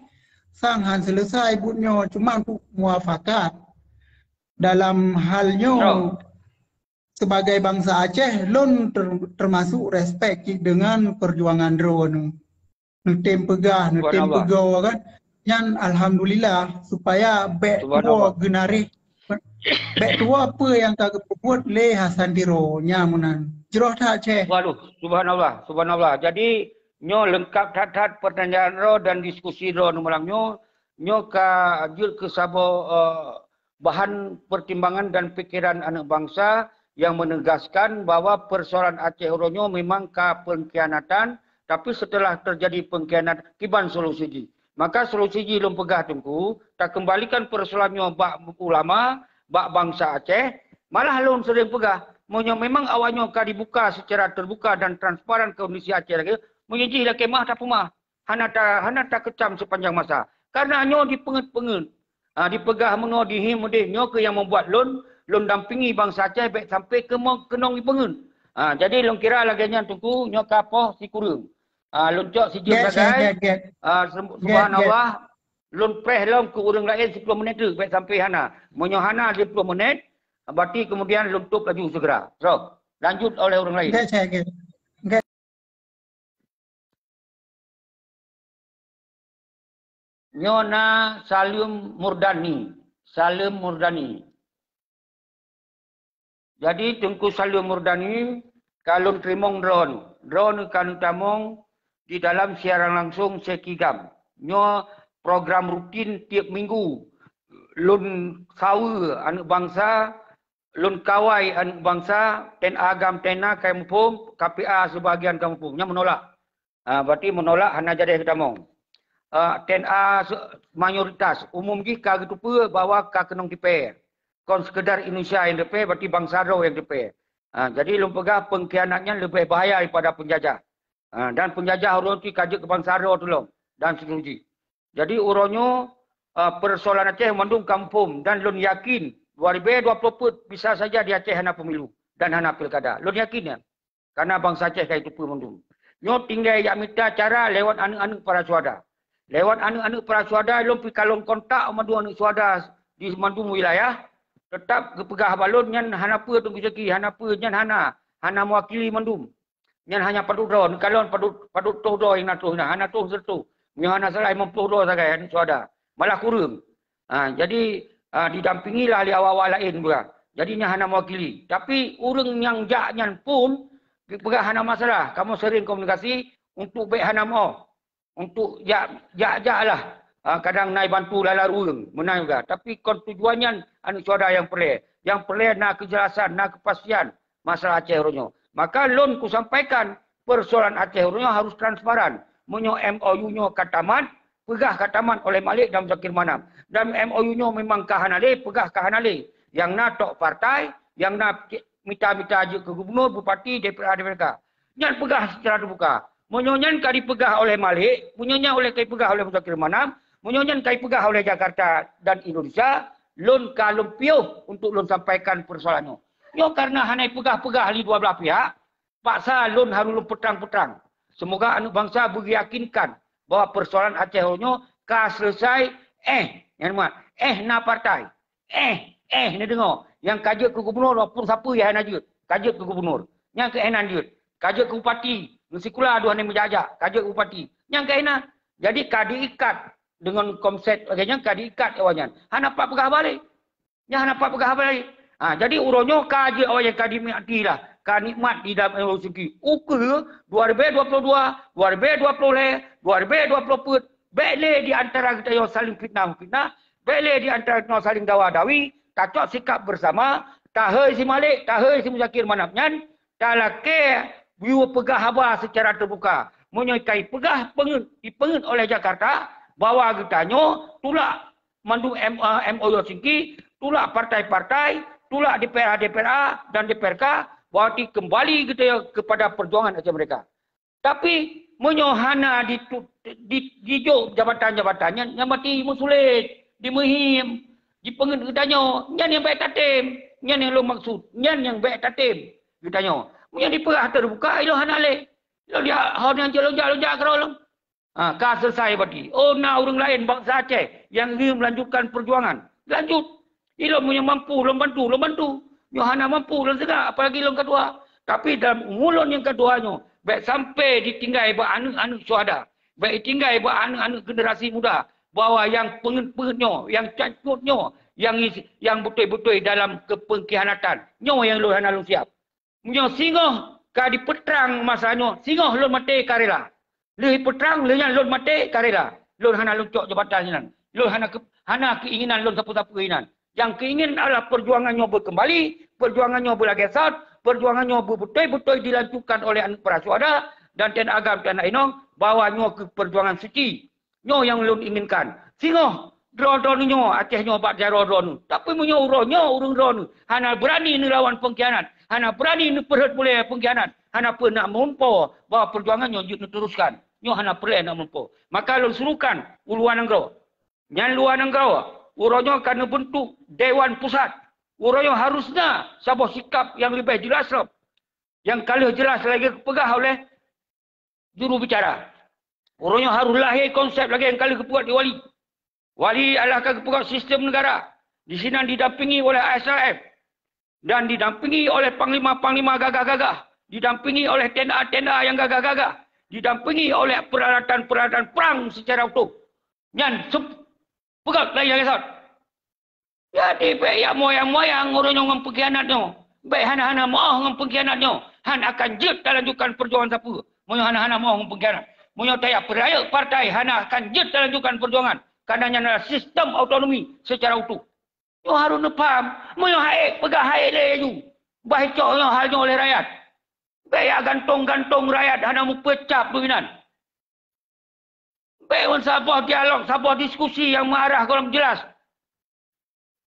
Sanghan selesai bunyo cuma untuk muafakat. Dalam halnya sebagai bangsa Aceh, lon termasuk respek dengan perjuangan drone. Nutim pegah kan. Yang alhamdulillah supaya bek tua genari. Bek tua apa yang kagak buat le Hasan Diro nyamunan. Jeroh tak Aceh. Waduh, subhanallah. Jadi nyo lengkap tat pertanyaan ro dan diskusi ro numalangnya nyo ka jul ke sabo bahan pertimbangan dan pikiran anak bangsa yang menegaskan bahwa persoalan Aceh Oronyo memang pengkhianatan, tapi setelah terjadi pengkhianatan, kiban solusi. Maka solusi belum pegah tunggu, tak kembalikan persoalannya bak ulama, bak bangsa Aceh, malah belum sering pegah. Memang awalnya dibuka secara terbuka dan transparan kondisi Aceh lagi, menyeji lah kemah tak pemah, hana tak kecam sepanjang masa. Karena nyo dipenget-penget, dipegah mengo dihim nyo ke yang membuat lon dampingi bangsa Aceh baik sampai ke kenong dipengen. Jadi long kira laganya tunggu nyok kapoh si kurung. Lon cok si jur bagai. Subhanallah. Lon preh long ke urang lain 10 minit tu baik sampai hana. Monyo hana 10 menit. Berarti kemudian lon tutup laju segera. So, lanjut oleh orang lain. Nyona Salim Murdani. Salim Murdani. Jadi Tengku Salim Murdani kalau terimong drone. Drone kan tamong di dalam siaran langsung sekigam. Nyo program rutin tiap minggu. Lun sawa anak bangsa, lun kawai anak bangsa, ten agam tena kampung, KPA sebahagian kampung. Nya menolak. Berarti menolak hanya jadi tamong. TNA mayoritas umum jika gitu pun bawa ke kenong DPR. Kon sekedar Indonesia yang DPR berarti bangsa ro yang DPR. Jadi lu pegah pengkhianatnya lebih bahaya daripada penjajah. Dan penjajah urang tu kaji ke bangsa ro tu lo dan seterusnya. Jadi uronyo persoalan Aceh mandung kampung dan lun yakin 2020 bisa saja di Aceh hana pemilu dan hana pilkada. Lun yakin ya. Karena bangsa Aceh kayak itu pun mandung. Nyo tinggal yak minta cara lewat anak-anak para suada. Lewat anak-anak para suada, lom pi kalong kontak sama dua anak suada di mandung wilayah, tetap kepegah balon nyan hanapa tu rezeki, hanapa nyan hana mewakili mandum. Nyan hanya padut ron, kalon padut todo yang natuh nah, hana tuh sertu. Nyan hana salah mempuh do sagai anak suada. Malah kurang. Jadi didampingilah li awal-awal lain juga. Jadi nyan hana mewakili. Tapi urang yang jak nyan pun kepegah hana masalah. Kamu sering komunikasi untuk baik hana mau. Untuk jak lah. Kadang naik bantu lalu urang. Menang juga. Tapi tujuannya anak saudara yang perlu. Yang perlu nak kejelasan, nak kepastian masalah Aceh Ronyo. Maka lon ku sampaikan persoalan Aceh Ronyo harus transparan. Menyo MOU-nyo kataman, pegah kataman oleh Malik dan Zakir Manam. Dan MOU-nyo memang kahanale, pegah kahanale. Yang nak tok partai, yang nak minta-minta aja ke gubernur, bupati, DPR, DPRK. Yang pegah secara terbuka. Menyonya kali pegah oleh Malik, menyonya oleh kai pegah oleh Zakir Manam, menyonya kai pegah oleh Jakarta dan Indonesia, lon kalum piuh untuk lon sampaikan persoalannya. Yo karena hanai pegah-pegah li dua belah pihak, paksa lon harus lon petang-petang. Semoga anak bangsa beryakinkan bahwa persoalan Aceh Ronyo ka selesai yang mana? Na partai. Ni dengar. Yang kajet ke gubernur walaupun siapa yang najut, kajet ke gubernur. Yang ke enan jut, kajet ke bupati. Nusikula dua ni menjajak, kajet ke bupati. Yang ke enan. Jadi kadi ikat dengan konsep bagainya kadi ikat awalnya. Hana pak pegah balik. Yang hana pak pegah balik. Jadi uronyo kajet awal yang kadi mati lah. Nikmat di dalam rezeki. Ukur 2022, 2020, 2020 bele di antara kita yang saling fitnah, bele di antara kita saling dawa-dawi, tak sikap bersama, tahai si Malik, tahai si Zakir Manam nyan, talake biu pegah haba secara terbuka. Menyokai pegah dipengen oleh Jakarta bahwa kitanya tulak mandu MOU Singki, tulak partai-partai, tulak DPR dan DPRK berarti kembali kita kepada perjuangan Aceh mereka. Tapi menyohana di jabatan-jabatannya yang mati musulit, dimehim, dipengen kitanya, nyan yang baik tatim, nyan yang lo maksud, nyan yang baik tatim kitanya. Yang diperah terbuka ilo hanale. Ilo dia hon yang jelojak kerolong. Ka selesai berarti. Oh na orang lain bangsa Aceh yang ingin melanjutkan perjuangan. Lanjut. Ilo punya mampu, lo bantu. Yohana mampu dan segala, apalagi yang kedua. Tapi dalam mulun yang keduanya, baik sampai ditinggal buat anak-anak suada, baik tinggal buat anak-anak generasi muda, bahwa yang pengen-pengennya, yang cacutnya, yang betul-betul dalam kepengkhianatan, nyo yang lu hana lu siap. Nyo singoh ka di petrang masanya, singoh lu mati karela. Lu petrang lu yang lu mati karela. Lu hana lu cok jabatan nan. Lu hana keinginan lu sapu-sapu keinginan. Yang keinginan adalah perjuangannya berkembali, perjuangannya berlagesat, perjuangannya betul-betul dilanjutkan oleh anak para suada dan ten agam ten inong bawanya ke perjuangan suci. Nyo yang lun inginkan. Singoh dron-dronnya Acehnya bak jarodron. Tapi menyo uronyo urung dron. Hana berani melawan pengkhianat. Hana berani perhut boleh pengkhianat. Hana pun nak mempo bahwa perjuangannya diteruskan. Nyo hana perlu nak mempo. Maka lun suruhkan uluan nenggro. Nyan luan nenggro. Uronyo kena bentuk Dewan Pusat. Uronyo harusnya sebuah sikap yang lebih jelas. Yang kalau jelas lagi kepegah oleh juru bicara. Uronyo harus lahir konsep lagi yang kalau kepuat di wali. Wali adalah kepuat sistem negara. Di sini didampingi oleh ASRF. Dan didampingi oleh panglima-panglima gagah-gagah. Didampingi oleh tenda-tenda yang gagah-gagah. Didampingi oleh peralatan-peralatan perang secara utuh. Nyan pegat lagi resot. Jadi baik yang moyang-moyang orang yang pengkhianatnya. Baik hana-hana mau dengan pengkhianatnya. Han akan jet dalam lanjutkan perjuangan siapa. Moyo hana-hana mau dengan pengkhianat. Moyo tayak peraya partai hana akan jet dalam lanjutkan perjuangan. Karena adalah sistem autonomi secara utuh. Yo harus faham. Moyo haik pegah haik le you. Baik coknya halnya oleh rakyat. Baik gantung-gantung rakyat hana mu pecap dominan. Baik sebuah dialog, sebuah diskusi yang mengarah kalau jelas.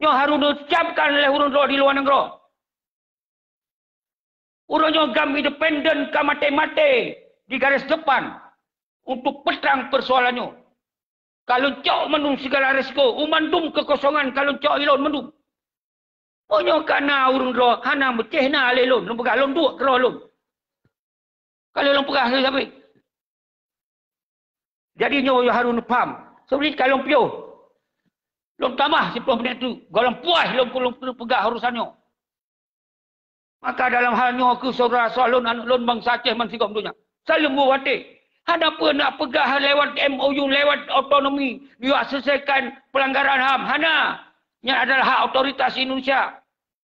Yo harus diucapkan oleh urun di luar negara. Urunnya gam independen ke mate-mate di garis depan untuk perang persoalannya. Kalau cok menung segala resiko, umandum kekosongan kalau cok ilon mendum. Onyo kana urun ro hana mecehna lelon, lu pegah lon dua kero lon. Kalau lon pegah sampai. Jadi nyo harus paham. Sebenarnya kalau pio lon tambah 10 minit tu, golong puas lon pegah urusannya. Maka dalam halnya ke saudara salun anak lon bangsa Aceh man sigom dunya. Saling buwate. Hana pun nak pegah lewat MOU, lewat autonomi, dia selesaikan pelanggaran HAM. Hana. Yang adalah hak otoritas Indonesia.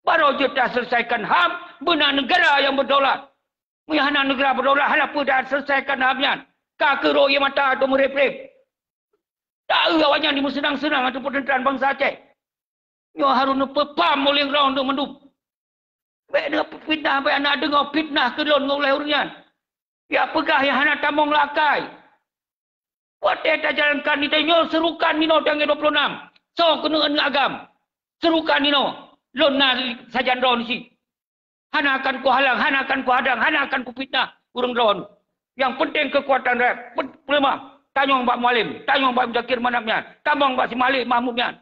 Baru je dah selesaikan HAM, benar negara yang berdaulat. Hana negara berdaulat, hana pun dah selesaikan HAM-nya. Kaka roya mata atau merep-rep. Tak awaknya di senang-senang atau pertentangan bangsa Aceh. Dia harus pepam oleh orang untuk menduk. Baik dengan fitnah, baik nak dengar fitnah ke lon oleh orangnya. Ya pegah yang hana tamong lakai. Buat dia jalankan ni tengok serukan ni no tanggal 26. So kena agam. Serukan ni no. Lon na sajan ron si. Hana akan ku halang, hana akan ku hadang, hana akan ku fitnah urang ron. Yang penting kekuatan rakyat. Pelemah. Tanyong Pak Mualim, tanyong Pak Muzakir Manapnya, tambang Pak Si Malik Mahmudnya.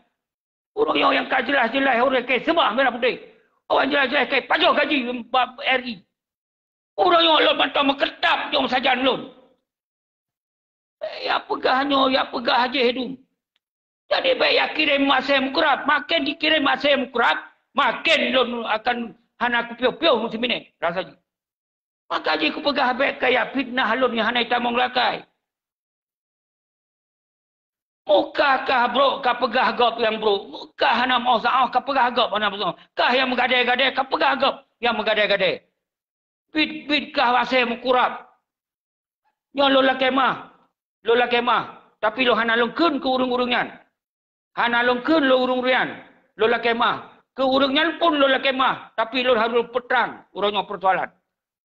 Orang yang jelas-jelas orang ke sembah merah putih. Orang jelas-jelas ke pajak gaji RI. Orang yang lon bantang mengetap jom sajan lon. Ya pegahnya, ya pegah aja hidung. Jadi baik ya kirim masih mukrab, makin dikirim masih mukrab, makin lon akan hana kupiu-piu musim ini rasanya. Maka je ku pegah baik kayak fitnah lon yang hana tamong lakai. Mukakah bro, kah pegah gop yang bro. Mukah hana mau sa'ah, kah pegah gop hana bro. Kah yang menggadai-gadai, kah pegah gop yang menggadai-gadai. Bid kah wasai mukurab. Yang lola kemah. Tapi lo hana longkun ke urung-urungan. Hana longkun lo urung-urungan. Lola kemah. Ke urungan pun lola kemah. Tapi lo harus perang, urungnya persoalan.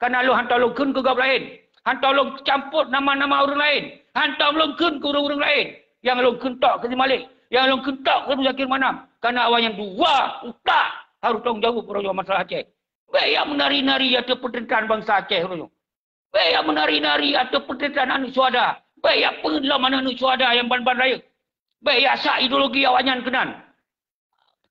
Karena lo hantar longkun ke gop lain. Hantar lo campur nama-nama orang lain. Hantar longkun ke urung-urung lain. Yang long kentak ke Si Malik. Yang long kentak ke Muzakir Manam. Karena awak yang dua utak harus tanggung jawab orang masalah Aceh. Baik yang menari-nari atau pertentangan bangsa Aceh. Baik yang menari-nari atau pertentangan anak suada. Baik yang pengelaman anak suada yang ban-ban raya. Baik yang asal ideologi awaknya kenan.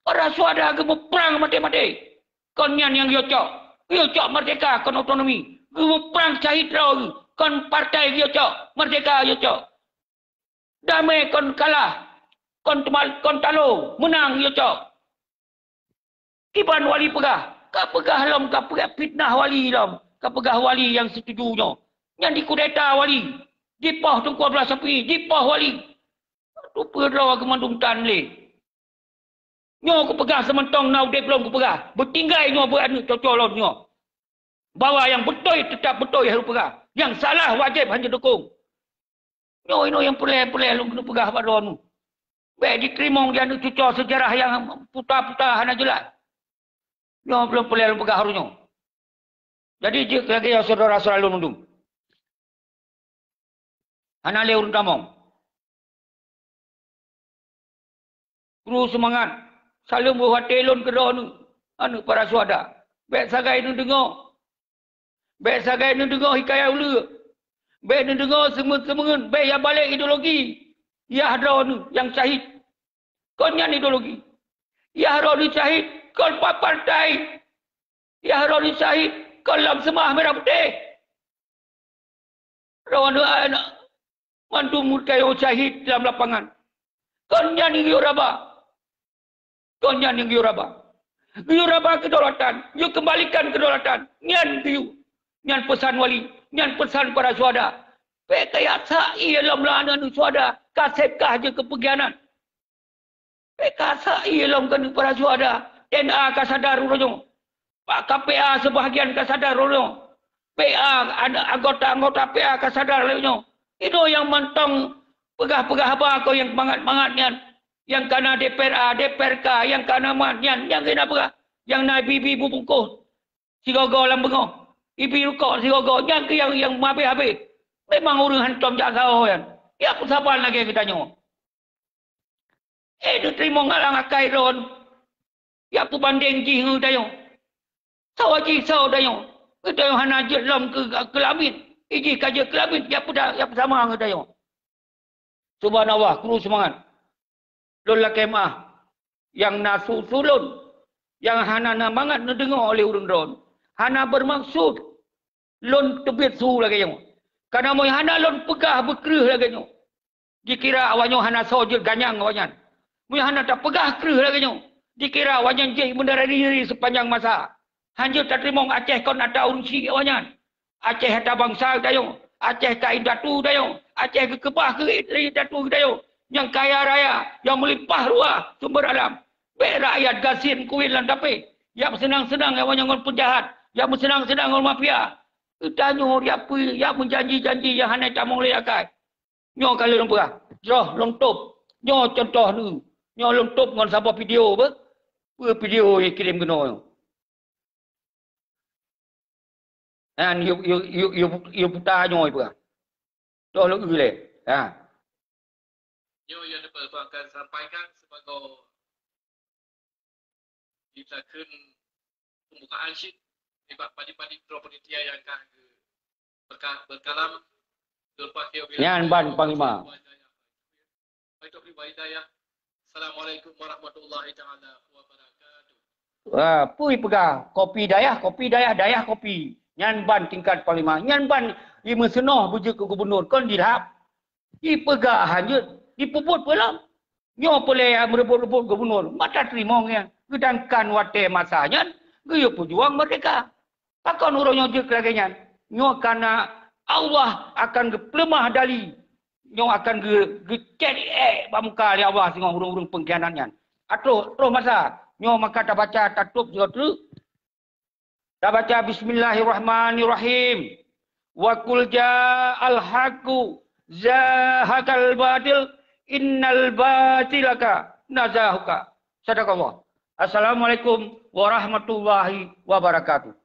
Para suada ke berperang mati-mati. Konyan yang yocok. Yocok merdeka kon otonomi. Berperang syahid rawi. Kon partai yocok. Merdeka yocok. Damai kon kalah. Kon talo. Menang ya cok. Kiban wali pegah. Kak pegah lam. Kak pegah fitnah wali lam. Kak pegah wali yang setujunya. Yang dikudeta wali. Dipah tungku belah sapi. Dipah wali. Rupa rawa kemandung tan le. Nyo ku pegah sementong nau dek belum ku pegah. Bertinggai nyo beranu cocok nyo. Bawa yang betul tetap betul harus pegah. Yang salah wajib hanya dukung. Nyo ino yang pelai-pelai lu kena pegah pada orang. Baik dikerimong dia nak cucuk sejarah yang putar-putar hana jelas. Nyo belum pelai lu pegah harusnya. Jadi jik lagi yang saudara selalu nundung. Hana le urun tamong. Guru semangat. Selalu buat telon ke daun anu para suada. Baik sagai nu dengar. Baik sagai nu dengar hikayat ulu. Baik ni dengar semengen, baik yang balik ideologi. Ya ada ni yang syahid. Kau yang ideologi. Ya ada ni syahid, kau partai. Ya ada ni syahid, kau lam semah merah putih. Rawan anak mantu murkai syahid dalam lapangan. Kau yang ni giuraba. Kau yang ni giuraba. Giuraba kedaulatan. You kembalikan kedaulatan. Nyan giu. Nyan pesan wali. Nyan pesan para suada. Pe kaya sa ialam lana nu suada kasepkah je kepegianan. Pe kasa ialam kan para suada NA kasadar rojo. Pak KPA sebahagian kasadar rojo. PA ada anggota-anggota PA kasadar rojo. Itu yang mentong pegah-pegah apa kau yang mangat-mangatnya. Yang kana DPRA, DPRK, yang kana matnya, yang kena pegah. Yang naik bibi bubungkuh. Si gogo lam bengok. Ibi rukok si gogo. Yang habis-habis. Memang orang hantam jak sahur kan. Ya aku siapa lagi kita nyo. Tu terima ngalang akai ron. Ya aku banding jing dayo. Sawa ji saw dayo. Kita yang hana jelam ke kelamin. Iji kaja kelamin ya sama dayo. Subhanallah, kru semangat. Lon la kemah. Yang nasu sulun. Yang hana namangat dengar oleh urun ron. Hana bermaksud lon tebit su lagi yang. Karena mau hana lon pegah berkerih lagi nyo. Dikira awaknya hana sojer ganyang awaknya. Mau hana tak pegah kerih lagi nyo. Dikira awaknya je mendarah diri sepanjang masa. Hanya tak terima Aceh kon ada urunsi awaknya. Aceh ada bangsa dayo. Aceh kain datu dayo. Aceh ke kebah ke datu dayo. Yang kaya raya, yang melimpah ruah sumber alam. Baik rakyat gasin kuil dan tapi. Yang senang-senang awaknya ngon penjahat. Yang senang-senang ngon mafia. Tanya dia apa yang menjanji-janji yang hanya tak boleh akai. Nyo kali lumpah. Joh lontup. Nyo contoh ni. Nyo lontup ngon siapa video apa? Video yang kirim kena. Dan you putar nyo apa? Doh lu le. Ha. Nyo yang dapat akan sampaikan sebagai kita kun pembukaan sheet sebab padi-padi panitia yang akan berkalam Yan ban Panglima. Assalamualaikum warahmatullahi taala wabarakatuh. Wah, pui pegah kopi dayah kopi. Yan ban tingkat Panglima. Yan ban i mesenoh bujuk ke gubernur kon dirhab. I pegah hanya dipuput pelam. Nyo boleh merebut-rebut gubernur. Mata terima ngan. Gedangkan wate masanya. Gaya pejuang merdeka. Takkan urangnya je kelaganya. Nyo karena Allah akan gepelemah dali. Nyo akan gecet bamuka li Allah singong urung-urung pengkhianatnya. Terus masa. Nyo maka tak baca tatuk juga tu. Tak baca bismillahirrahmanirrahim. Wa qul ja'al haqqu zahaqal batil innal batilaka nazahuka. Sadaqallah. Assalamualaikum warahmatullahi wabarakatuh.